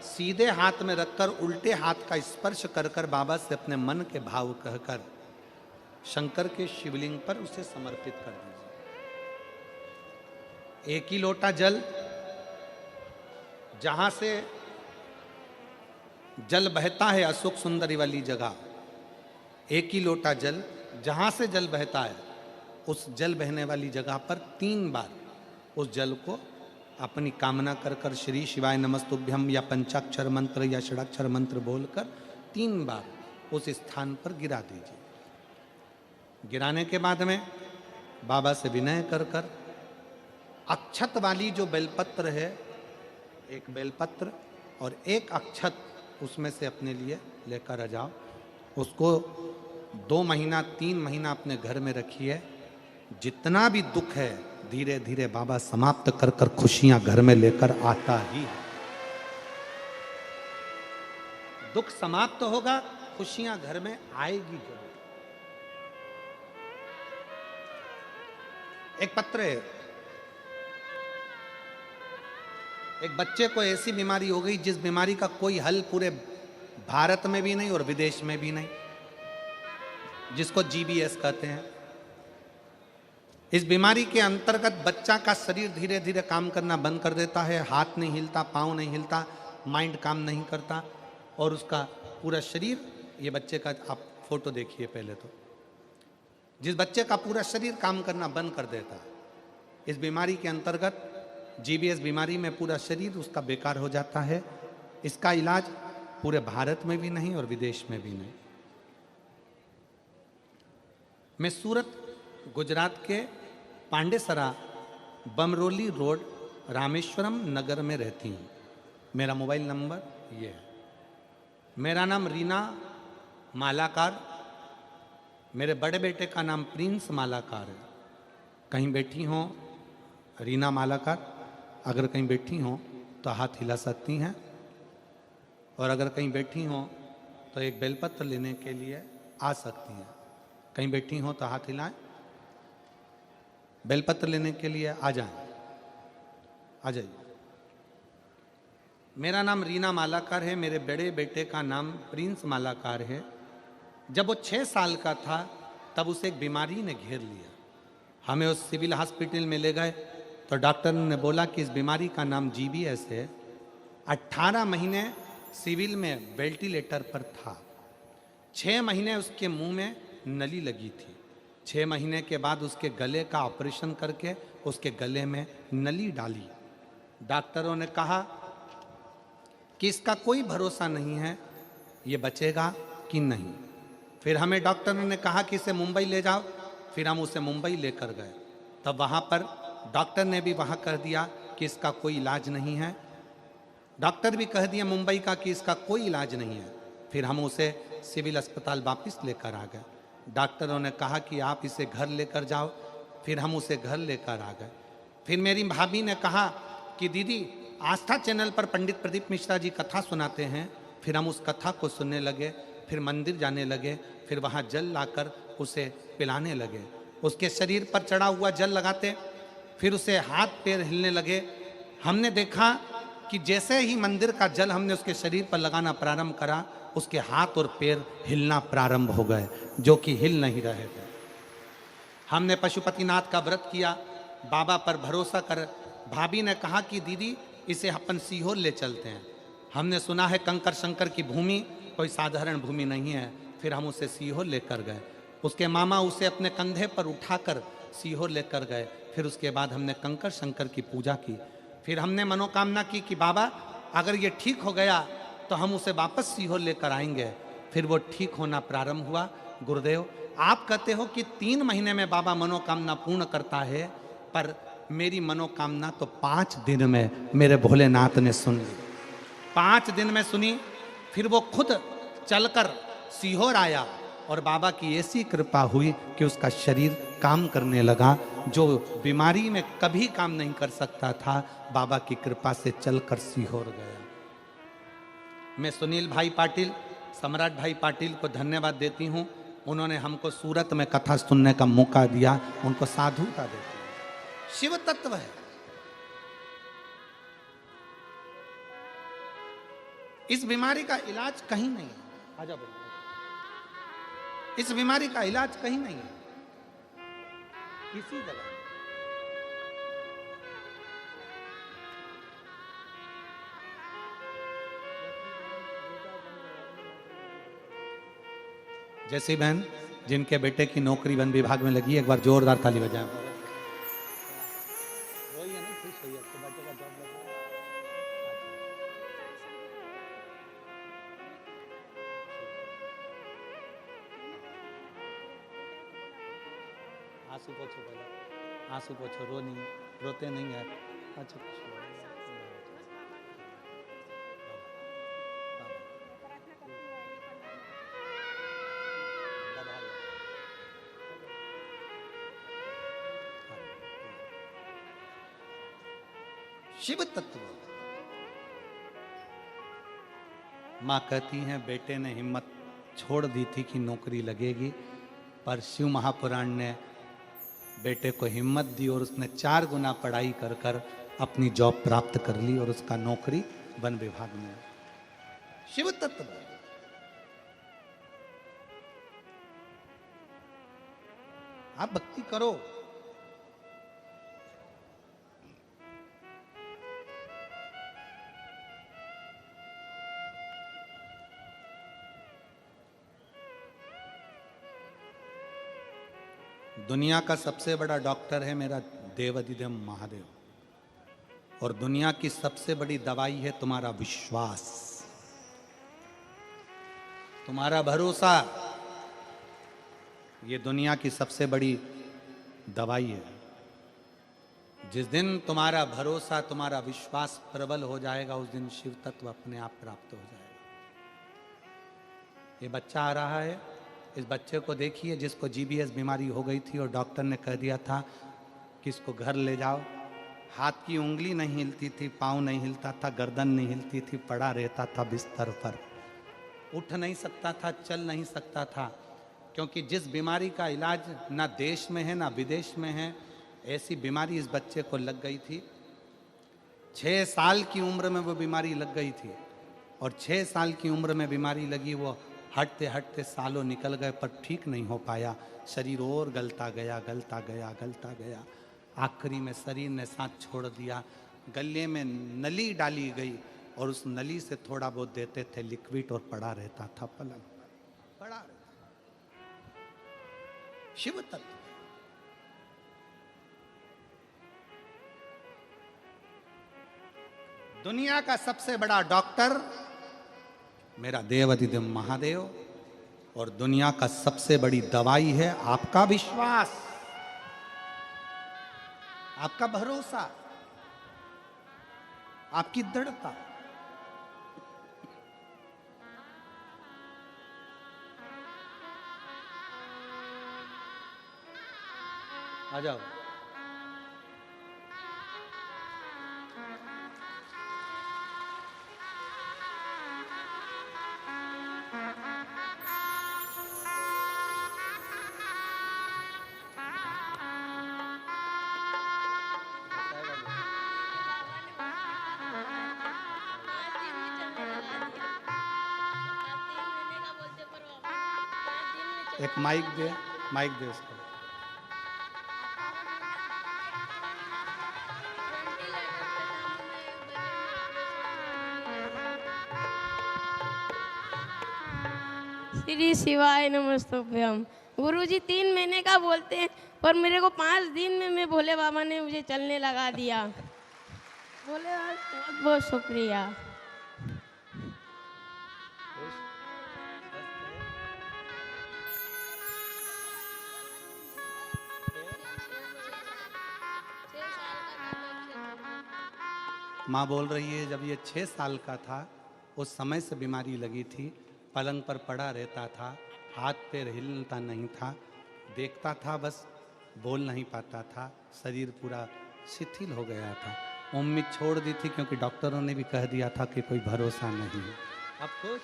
सीधे हाथ में रखकर उल्टे हाथ का स्पर्श कर कर बाबा से अपने मन के भाव कहकर शंकर के शिवलिंग पर उसे समर्पित कर दीजिए। एक ही लोटा जल, जहां से जल बहता है अशोक सुंदरी वाली जगह, एक ही लोटा जल जहां से जल बहता है उस जल बहने वाली जगह पर 3 बार उस जल को अपनी कामना कर कर श्री शिवाय नमस्तुभ्यम या पंचाक्षर मंत्र या षडाक्षर मंत्र बोलकर 3 बार उस स्थान पर गिरा दीजिए। गिराने के बाद में बाबा से विनय कर कर अक्षत वाली जो बेलपत्र है, एक बेलपत्र और एक अक्षत उसमें से अपने लिए लेकर आ जाओ। उसको 2 महीना 3 महीना अपने घर में रखिए। जितना भी दुख है धीरे धीरे बाबा समाप्त कर कर खुशियां घर में लेकर आता ही है। दुख समाप्त होगा, खुशियां घर में आएगी जरूर। एक पत्र है, एक बच्चे को ऐसी बीमारी हो गई जिस बीमारी का कोई हल पूरे भारत में भी नहीं और विदेश में भी नहीं, जिसको GBS कहते हैं। इस बीमारी के अंतर्गत बच्चा का शरीर धीरे धीरे काम करना बंद कर देता है, हाथ नहीं हिलता, पांव नहीं हिलता, माइंड काम नहीं करता और उसका पूरा शरीर, ये बच्चे का आप फोटो देखिए पहले तो, जिस बच्चे का पूरा शरीर काम करना बंद कर देता है, इस बीमारी के अंतर्गत GBS बीमारी में पूरा शरीर उसका बेकार हो जाता है। इसका इलाज पूरे भारत में भी नहीं और विदेश में भी नहीं। मैं सूरत गुजरात के पांडेसरा बमरोली रोड रामेश्वरम नगर में रहती हूँ। मेरा मोबाइल नंबर ये है। मेरा नाम रीना मालाकार, मेरे बड़े बेटे का नाम प्रिंस मालाकार है। कहीं बैठी हो रीना मालाकार, अगर कहीं बैठी हो तो हाथ हिला सकती हैं और अगर कहीं बैठी हो तो एक बेलपत्र लेने के लिए आ सकती हैं। कहीं बैठी हो तो हाथ हिलाएं, बेलपत्र लेने के लिए आ जाएं, आ जाइए। मेरा नाम रीना मालाकार है, मेरे बड़े बेटे का नाम प्रिंस मालाकार है। जब वो 6 साल का था तब उसे एक बीमारी ने घेर लिया। हमें उस सिविल हॉस्पिटल में ले गए तो डॉक्टर ने बोला कि इस बीमारी का नाम GBS है। 18 महीने सिविल में वेंटिलेटर पर था। 6 महीने उसके मुंह में नली लगी थी। 6 महीने के बाद उसके गले का ऑपरेशन करके उसके गले में नली डाली। डॉक्टरों ने कहा कि इसका कोई भरोसा नहीं है, ये बचेगा कि नहीं। फिर हमें डॉक्टरों ने कहा कि इसे मुंबई ले जाओ। फिर हम उसे मुंबई लेकर गए। तब वहाँ पर डॉक्टर ने भी वहाँ कह दिया कि इसका कोई इलाज नहीं है। डॉक्टर भी कह दिया मुंबई का कि इसका कोई इलाज नहीं है। फिर हम उसे सिविल अस्पताल वापस लेकर आ गए। डॉक्टरों ने कहा कि आप इसे घर लेकर जाओ। फिर हम उसे घर लेकर आ गए। फिर मेरी भाभी ने कहा कि दीदी आस्था चैनल पर पंडित प्रदीप मिश्रा जी कथा सुनाते हैं। फिर हम उस कथा को सुनने लगे। फिर मंदिर जाने लगे। फिर वहाँ जल लाकर उसे पिलाने लगे। उसके शरीर पर चढ़ा हुआ जल लगाते, फिर उसे हाथ पैर हिलने लगे। हमने देखा कि जैसे ही मंदिर का जल हमने उसके शरीर पर लगाना प्रारंभ करा, उसके हाथ और पैर हिलना प्रारंभ हो गए, जो कि हिल नहीं रहे थे। हमने पशुपतिनाथ का व्रत किया, बाबा पर भरोसा कर। भाभी ने कहा कि दीदी इसे अपन सीहोर ले चलते हैं। हमने सुना है कंकर शंकर की भूमि कोई साधारण भूमि नहीं है। फिर हम उसे सीहोर लेकर गए। उसके मामा उसे अपने कंधे पर उठाकर सीहोर लेकर गए। फिर उसके बाद हमने कंकर शंकर की पूजा की। फिर हमने मनोकामना की कि बाबा अगर ये ठीक हो गया तो हम उसे वापस सीहोर लेकर आएंगे। फिर वो ठीक होना प्रारंभ हुआ। गुरुदेव, आप कहते हो कि 3 महीने में बाबा मनोकामना पूर्ण करता है, पर मेरी मनोकामना तो 5 दिन में मेरे भोलेनाथ ने सुन ली। 5 दिन में सुनी। फिर वो खुद चलकर सीहोर आया और बाबा की ऐसी कृपा हुई कि उसका शरीर काम करने लगा। जो बीमारी में कभी काम नहीं कर सकता था, बाबा की कृपा से चलकर सीहोर गया। मैं सुनील भाई पाटिल, सम्राट भाई पाटिल को धन्यवाद देती हूँ। उन्होंने हमको सूरत में कथा सुनने का मौका दिया। उनको साधुता देती हूँ। शिव तत्व है। इस बीमारी का इलाज कहीं नहीं है। आजा बोलो। इस बीमारी का इलाज कहीं नहीं है, किसी जगह। जैसी बहन जिनके बेटे की नौकरी वन विभाग में लगी, एक बार जोरदार ताली बजाएं। आंसू पोछो, पहले आंसू पोछो। रो नहीं, रोते नहीं है। अच्छा शिव तत्व। माँ कहती हैं बेटे ने हिम्मत छोड़ दी थी कि नौकरी लगेगी, पर शिव महापुराण ने बेटे को हिम्मत दी और उसने 4 गुना पढ़ाई कर कर अपनी जॉब प्राप्त कर ली और उसका नौकरी वन विभाग में। शिव तत्व। आप भक्ति करो। दुनिया का सबसे बड़ा डॉक्टर है मेरा देवाधिदेव महादेव, और दुनिया की सबसे बड़ी दवाई है तुम्हारा विश्वास, तुम्हारा भरोसा। ये दुनिया की सबसे बड़ी दवाई है। जिस दिन तुम्हारा भरोसा, तुम्हारा विश्वास प्रबल हो जाएगा, उस दिन शिव तत्व अपने आप प्राप्त हो जाएगा। ये बच्चा आ रहा है, इस बच्चे को देखिए जिसको जीबीएस बीमारी हो गई थी और डॉक्टर ने कह दिया था कि इसको घर ले जाओ। हाथ की उंगली नहीं हिलती थी, पाँव नहीं हिलता था, गर्दन नहीं हिलती थी, पड़ा रहता था बिस्तर पर, उठ नहीं सकता था, चल नहीं सकता था। क्योंकि जिस बीमारी का इलाज ना देश में है ना विदेश में है, ऐसी बीमारी इस बच्चे को लग गई थी। 6 साल की उम्र में वो बीमारी लग गई थी, और 6 साल की उम्र में बीमारी लगी, वो हटते हटते सालों निकल गए पर ठीक नहीं हो पाया। शरीर और गलता गया, गलता गया, गलता गया। आखिरी में शरीर ने साथ छोड़ दिया। गले में नली डाली गई और उस नली से थोड़ा बहुत देते थे लिक्विड और पड़ा रहता था पलंग पर, पड़ा रहता। शिव तत्व। दुनिया का सबसे बड़ा डॉक्टर मेरा देवाधिदेव महादेव, और दुनिया का सबसे बड़ी दवाई है आपका विश्वास, आपका भरोसा, आपकी दृढ़ता। आ जाओ। एक माइक दे, माइक दे उसको। श्री शिवाय नमस्तुभ्यम। गुरुजी 3 महीने का बोलते हैं, पर मेरे को 5 दिन में मैं भोले बाबा ने मुझे चलने लगा दिया। भोले बाबा बहुत बहुत शुक्रिया। माँ बोल रही है जब ये 6 साल का था उस समय से बीमारी लगी थी, पलंग पर पड़ा रहता था, हाथ पैर हिलता नहीं था, देखता था बस, बोल नहीं पाता था, शरीर पूरा शिथिल हो गया था। उम्मीद छोड़ दी थी क्योंकि डॉक्टरों ने भी कह दिया था कि कोई भरोसा नहीं है। अब खुश?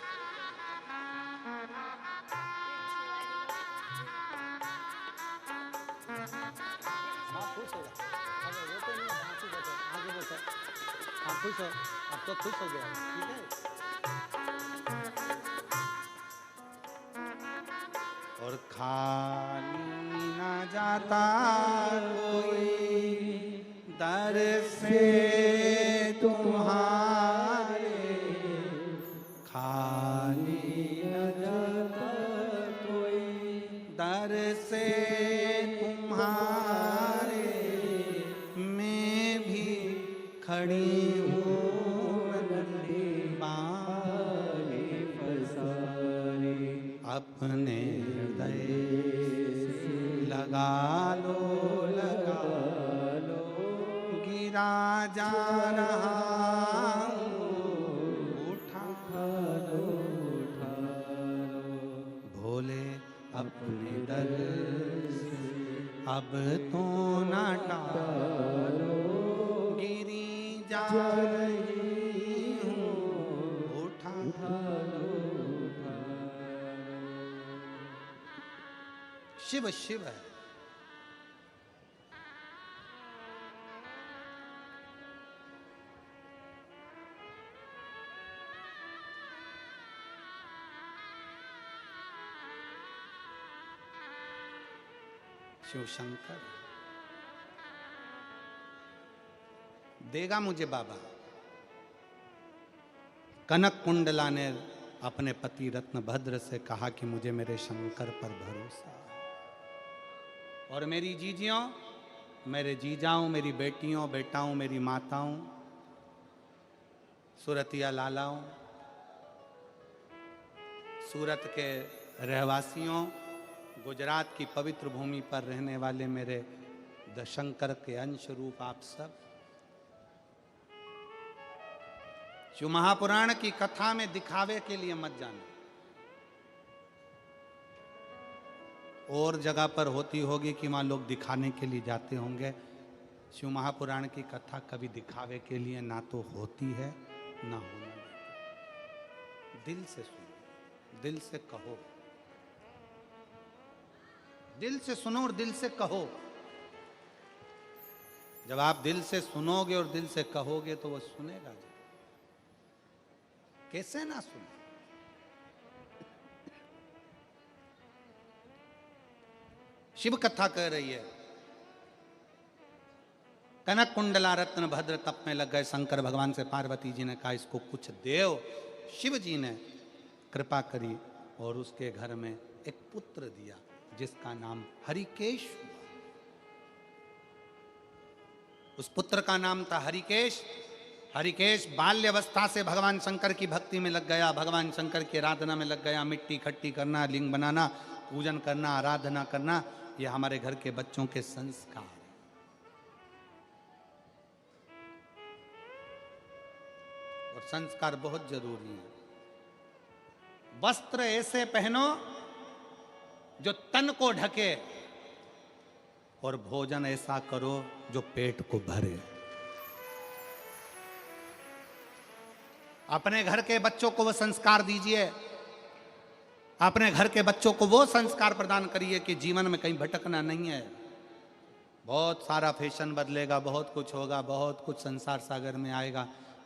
खुश हो, अब तो खुश हो गया, ठीक है। और खाली ना जाता कोई दर से तुम्हारे, खाली न जाता कोई दर से तुम्हारे, मैं भी खड़ी हूँ अपने हृदय लगा लो, गिरा जा रहा उठा लो, भोले अपने दर से अब तो ना टालो, गिरी जा रही हूँ उठा लो। शिव शिव है। शिव शंकर देगा मुझे बाबा। कनक कुंडला ने अपने पति रत्नभद्र से कहा कि मुझे मेरे शंकर पर भरोसा, और मेरी जीजियों, मेरे जीजाओं, मेरी बेटियों, बेटाओं, मेरी माताओं, सूरतिया लालाओं, सूरत के रहवासियों, गुजरात की पवित्र भूमि पर रहने वाले मेरे शंकर के अंश रूप आप सब, शिव महापुराण की कथा में दिखावे के लिए मत जाना। और जगह पर होती होगी कि वहां लोग दिखाने के लिए जाते होंगे। शिव महापुराण की कथा कभी दिखावे के लिए ना तो होती है ना होना देती। दिल से सुनो, दिल से कहो, दिल से सुनो और दिल से कहो। जब आप दिल से सुनोगे और दिल से कहोगे तो वो सुनेगा। कैसे ना सुने? शिव कथा कह रही है, कनक कुंडला रत्न भद्र तप में लग गए। शंकर भगवान से पार्वती जी ने कहा इसको कुछ देव। शिव जी ने कृपा करी और उसके घर में एक पुत्र दिया जिसका नाम हरिकेश हुआ। उस पुत्र का नाम था हरिकेश। हरिकेश बाल्यावस्था से भगवान शंकर की भक्ति में लग गया, भगवान शंकर की आराधना में लग गया। मिट्टी इकट्ठी करना, लिंग बनाना, पूजन करना, आराधना करना, ये हमारे घर के बच्चों के संस्कार हैं। और संस्कार बहुत जरूरी है। वस्त्र ऐसे पहनो जो तन को ढके, और भोजन ऐसा करो जो पेट को भरे। अपने घर के बच्चों को वो संस्कार दीजिए, अपने घर के बच्चों को वो संस्कार प्रदान करिए कि जीवन में कहीं भटकना नहीं है। बहुत सारा फैशन बदलेगा, बहुत कुछ होगा, बहुत कुछ संसार सागर में आएगा,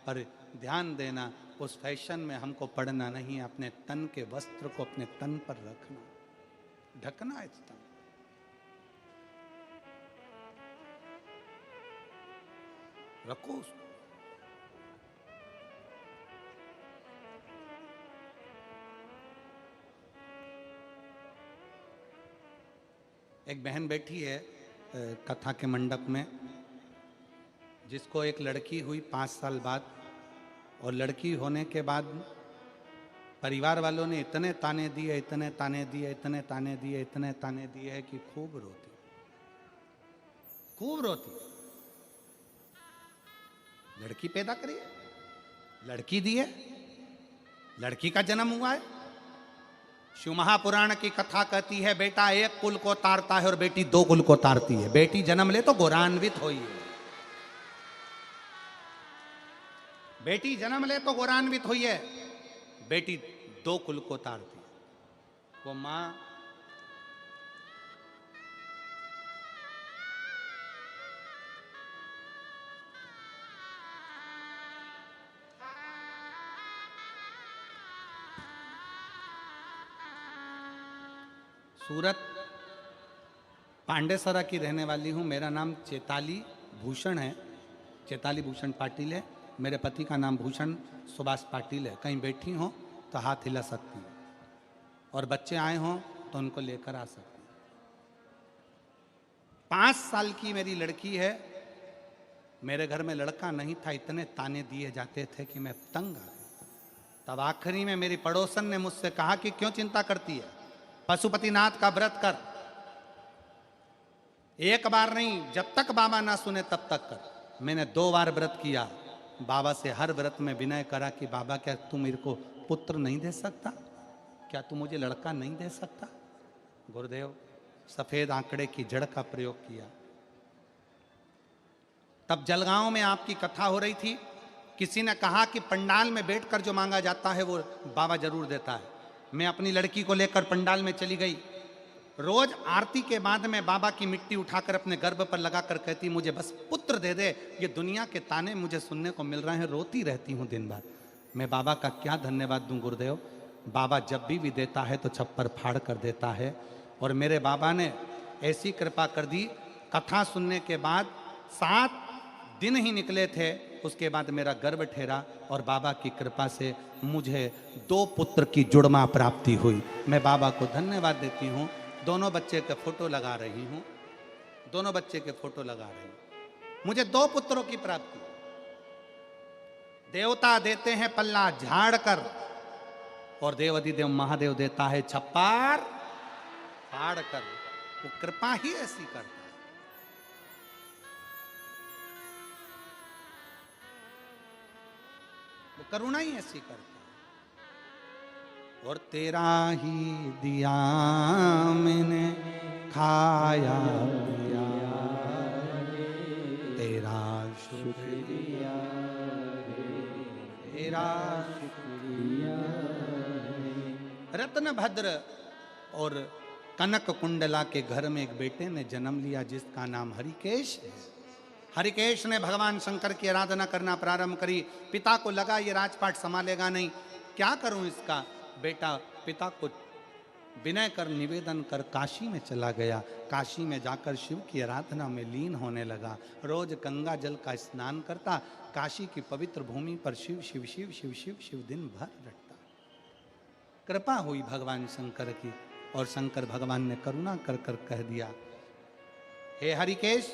पर ध्यान देना उस फैशन में हमको पड़ना नहीं है। अपने तन के वस्त्र को अपने तन पर रखना, ढकना है तन। रखो उसको। एक बहन बैठी है कथा के मंडप में, जिसको एक लड़की हुई 5 साल बाद, और लड़की होने के बाद परिवार वालों ने इतने ताने दिए, इतने ताने दिए, इतने ताने दिए, इतने ताने दिए कि खूब रोती, खूब रोती। लड़की पैदा करी है, लड़की दी है, लड़की का जन्म हुआ है। शिव महापुराण की कथा कहती है बेटा एक कुल को तारता है और बेटी दो कुल को तारती है। बेटी जन्म ले तो गौरान्वित हुई है, बेटी जन्म ले तो गौरान्वित हुई है, बेटी दो कुल को तारती है। वो मां सूरत पांडेसरा की रहने वाली हूँ। मेरा नाम चेताली भूषण है, चेताली भूषण पाटिल है। मेरे पति का नाम भूषण सुभाष पाटिल है। कहीं बैठी हो तो हाथ हिला सकती हूँ, और बच्चे आए हों तो उनको लेकर आ सकती हूँ। 5 साल की मेरी लड़की है। मेरे घर में लड़का नहीं था, इतने ताने दिए जाते थे कि मैं तंग आ गई। तब आखिरी में मेरी पड़ोसन ने मुझसे कहा कि क्यों चिंता करती है, पशुपतिनाथ का व्रत कर। एक बार नहीं, जब तक बाबा ना सुने तब तक कर। मैंने 2 बार व्रत किया। बाबा से हर व्रत में विनय करा कि बाबा क्या तू मेरे को पुत्र नहीं दे सकता, क्या तू मुझे लड़का नहीं दे सकता। गुरुदेव सफेद आंकड़े की जड़ का प्रयोग किया। तब जलगांव में आपकी कथा हो रही थी। किसी ने कहा कि पंडाल में बैठकर जो मांगा जाता है वो बाबा जरूर देता है। मैं अपनी लड़की को लेकर पंडाल में चली गई। रोज आरती के बाद में बाबा की मिट्टी उठाकर अपने गर्भ पर लगाकर कहती मुझे बस पुत्र दे दे। ये दुनिया के ताने मुझे सुनने को मिल रहे हैं, रोती रहती हूँ दिन भर। मैं बाबा का क्या धन्यवाद दूं गुरुदेव। बाबा जब भी देता है तो छप्पर फाड़ कर देता है। और मेरे बाबा ने ऐसी कृपा कर दी, कथा सुनने के बाद 7 दिन ही निकले थे, उसके बाद मेरा गर्भ ठहरा और बाबा की कृपा से मुझे 2 पुत्र की जुड़वा प्राप्ति हुई। मैं बाबा को धन्यवाद देती हूँ। दोनों बच्चे के फोटो लगा रही हूँ, दोनों बच्चे के फोटो लगा रही हूँ। मुझे 2 पुत्रों की प्राप्ति। देवता देते हैं पल्ला झाड़ कर, और देवाधिदेव महादेव देता है छप्पर फाड़ कर। वो कृपा ही ऐसी करता है। वो करुणा ही ऐसी करता है। और तेरा ही दिया मैंने खाया पिया, तेरा शुक्रिया, तेरा शुक्रिया। रत्न भद्र और कनक कुंडला के घर में एक बेटे ने जन्म लिया जिसका नाम हरिकेश है। हरिकेश ने भगवान शंकर की आराधना करना प्रारंभ करी। पिता को लगा ये राजपाट संभालेगा नहीं, क्या करूं इसका। बेटा पिता को विनय कर निवेदन कर काशी में चला गया। काशी में जाकर शिव की आराधना में लीन होने लगा। रोज गंगा जल का स्नान करता। काशी की पवित्र भूमि पर शिव शिव शिव शिव शिव शिव दिन भर रटता। कृपा हुई भगवान शंकर की, और शंकर भगवान ने करुणा कर कर कह दिया, हे हरिकेश,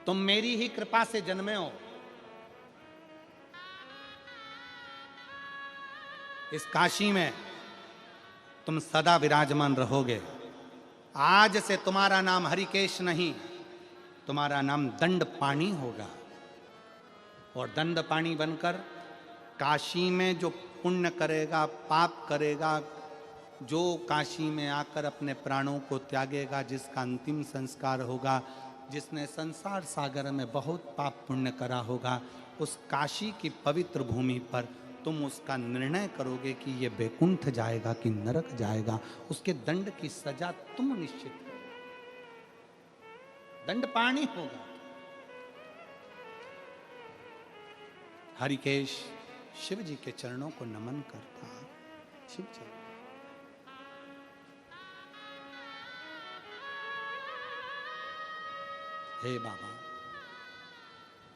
तुम मेरी ही कृपा से जन्मे हो। इस काशी में तुम सदा विराजमान रहोगे। आज से तुम्हारा नाम हरिकेश नहीं, तुम्हारा नाम दंडपाणी होगा। और दंडपाणी बनकर काशी में जो पुण्य करेगा, पाप करेगा, जो काशी में आकर अपने प्राणों को त्यागेगा, जिसका अंतिम संस्कार होगा, जिसने संसार सागर में बहुत पाप पुण्य करा होगा, उस काशी की पवित्र भूमि पर तुम उसका निर्णय करोगे कि ये बैकुंठ जाएगा कि नरक जाएगा। उसके दंड की सजा तुम निश्चित करो। दंडपाणी होगा। हरिकेश शिव जी के चरणों को नमन करता। शिव जी, हे बाबा,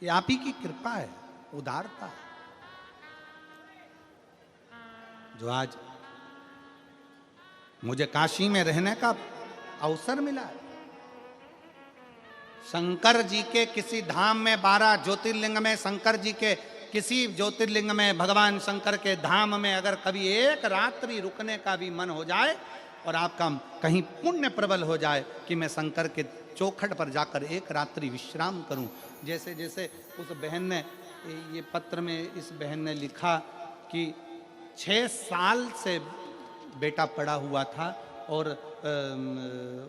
ये आप ही की कृपा है, उदारता है, जो आज मुझे काशी में रहने का अवसर मिला है। शंकर जी के किसी धाम में, 12 ज्योतिर्लिंग में, शंकर जी के किसी ज्योतिर्लिंग में, भगवान शंकर के धाम में अगर कभी एक रात्रि रुकने का भी मन हो जाए और आपका कहीं पुण्य प्रबल हो जाए कि मैं शंकर के चौखट पर जाकर एक रात्रि विश्राम करूं। जैसे जैसे उस बहन ने, ये पत्र में इस बहन ने लिखा कि 6 साल से बेटा पड़ा हुआ था और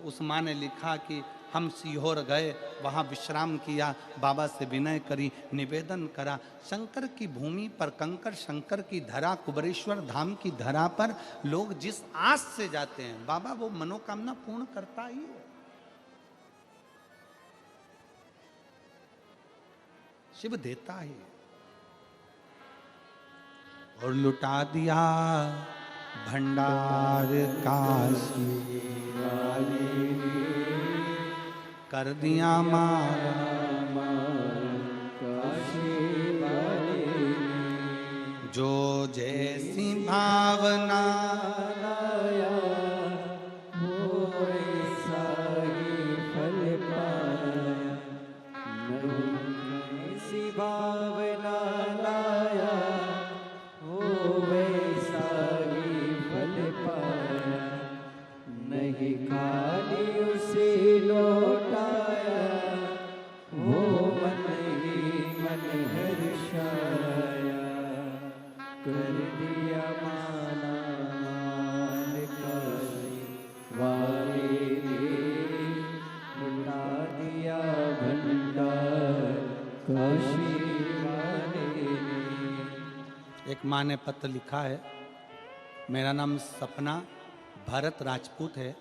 उस माँ ने लिखा कि हम सीहोर गए, वहाँ विश्राम किया, बाबा से विनय करी, निवेदन करा। शंकर की भूमि पर, कंकर शंकर की धरा, कुबरेश्वर धाम की धरा पर लोग जिस आस से जाते हैं, बाबा वो मनोकामना पूर्ण करता ही है। शिव देता ही और लुटा दिया भंडार काशी वाली, कर दिया मारा काशी वाले जो जैसी भावना लाया वो ऐसा ही फल पाया, नहीं ऐसी भावना लाया वो वैसा ही फल पाया, नहीं खाली उसे लौटाया वो मन ही मन हर्षाया, कर दिया माना मान काशी वाले ने, लुटा दिया भंडार काशी वाले ने। एक माँ ने पत्र लिखा है, मेरा नाम सपना भरत राजपूत है,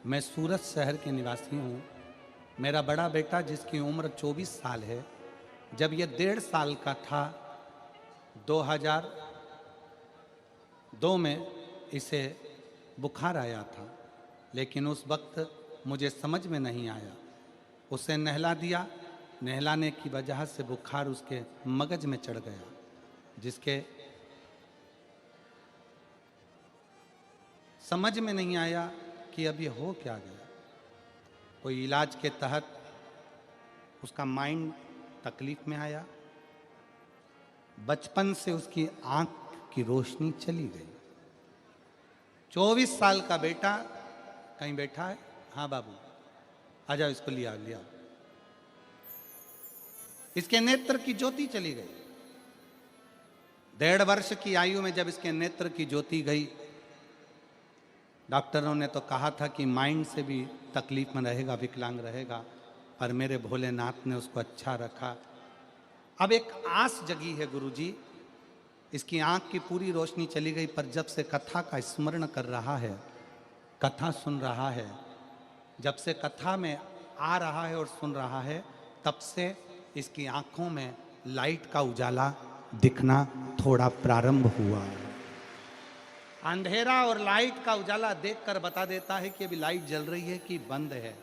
मैं सूरत शहर के निवासी हूँ। मेरा बड़ा बेटा जिसकी उम्र 24 साल है, जब यह 1.5 साल का था 2002 में इसे बुखार आया था, लेकिन उस वक्त मुझे समझ में नहीं आया। उसे नहला दिया, नहलाने की वजह से बुखार उसके मगज में चढ़ गया, जिसके समझ में नहीं आया कि अब ये हो क्या गया। कोई इलाज के तहत उसका माइंड तकलीफ में आया, बचपन से उसकी आंख की रोशनी चली गई। 24 साल का बेटा कहीं बैठा है, हाँ बाबू आ जाओ, इसको लिया लिया। इसके नेत्र की ज्योति चली गई। 1.5 वर्ष की आयु में जब इसके नेत्र की ज्योति गई, डॉक्टरों ने तो कहा था कि माइंड से भी तकलीफ में रहेगा, विकलांग रहेगा, पर मेरे भोलेनाथ ने उसको अच्छा रखा। अब एक आस जगी है गुरुजी, इसकी आंख की पूरी रोशनी चली गई, पर जब से कथा का स्मरण कर रहा है, कथा सुन रहा है, जब से कथा में आ रहा है और सुन रहा है, तब से इसकी आंखों में लाइट का उजाला दिखना थोड़ा प्रारंभ हुआ। अंधेरा और लाइट का उजाला देखकर बता देता है कि अभी लाइट जल रही है कि बंद है।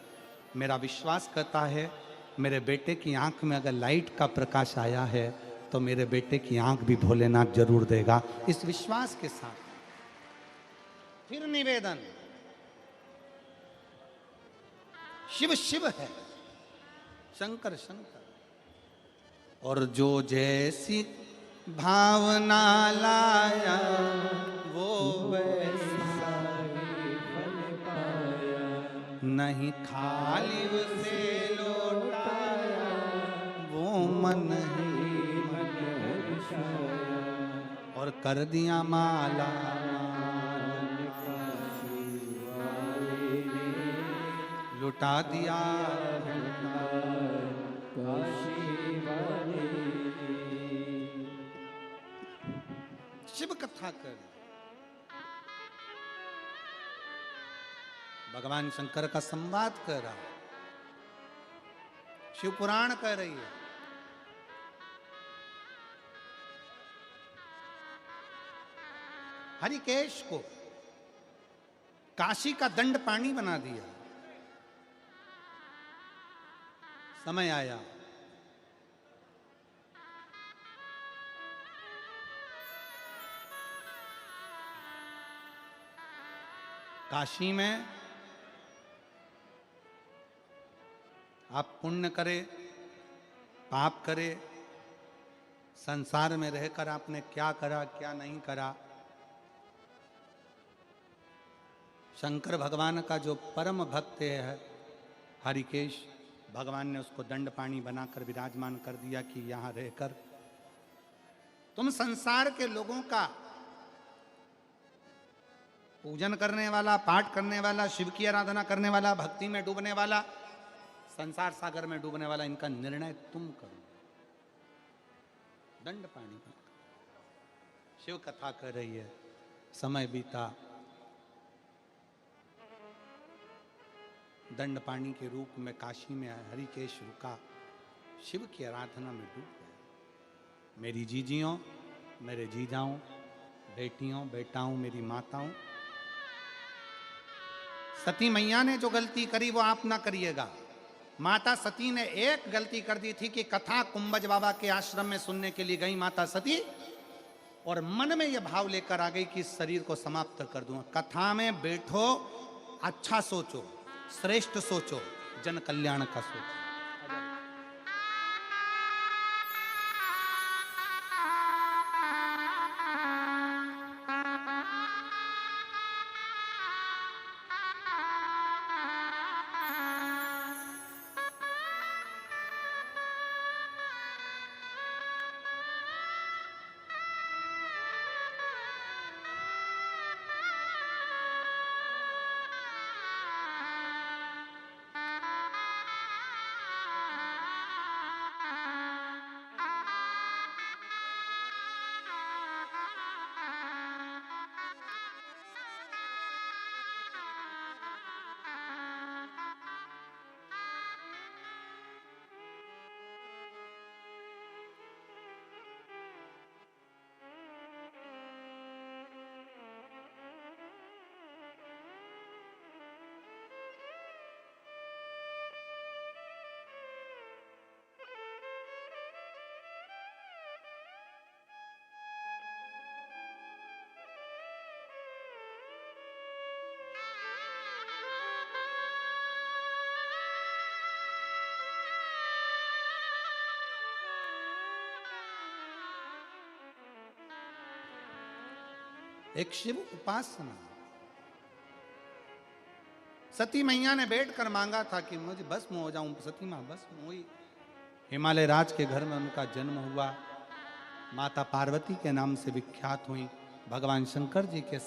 मेरा विश्वास करता है मेरे बेटे की आंख में अगर लाइट का प्रकाश आया है तो मेरे बेटे की आंख भी भोलेनाथ जरूर देगा। इस विश्वास के साथ फिर निवेदन, शिव शिव है, शंकर शंकर, और जो जैसी भावना लाया वो वैसा ही फल पाया, नहीं खाली उसे लौटाया वो मन ही मन हर्षाया, और कर दिया माला मान काशी वाले ने, लुटा दिया। भंडार काशी वाले ने। शिव कथा कर, भगवान शंकर का संवाद कर रहा, शिव पुराण कह रही है। हरिकेश को काशी का दंड पानी बना दिया। समय आया, काशी में आप पुण्य करे, पाप करे, संसार में रहकर आपने क्या करा क्या नहीं करा, शंकर भगवान का जो परम भक्त है हरिकेश भगवान ने उसको दंड पाणी बनाकर विराजमान कर दिया कि यहां रहकर तुम संसार के लोगों का पूजन करने वाला, पाठ करने वाला, शिव की आराधना करने वाला, भक्ति में डूबने वाला, संसार सागर में डूबने वाला, इनका निर्णय तुम करो। दंड पाणी शिव कथा कर रही है। समय बीता, दंड पाणी के रूप में काशी में हरिकेश रुका, शिव की आराधना में डूब गया। मेरी जीजियों, मेरे जीजाओं, बेटियों, बेटाओं, मेरी माताओं, सती मैया ने जो गलती करी वो आप ना करिएगा। माता सती ने एक गलती कर दी थी कि कथा कुंभज बाबा के आश्रम में सुनने के लिए गई माता सती, और मन में यह भाव लेकर आ गई कि इस शरीर को समाप्त कर दूंगा। कथा में बैठो, अच्छा सोचो, श्रेष्ठ सोचो, जन कल्याण का सोचो। एक शिव उपासना। सती मैया ने बैठकर मांगा था कि मुझे भस्म हो जाऊं, सती मां भस्म हुई। हिमालय राज के घर में उनका जन्म हुआ, माता पार्वती के नाम से विख्यात हुई, भगवान शंकर जी के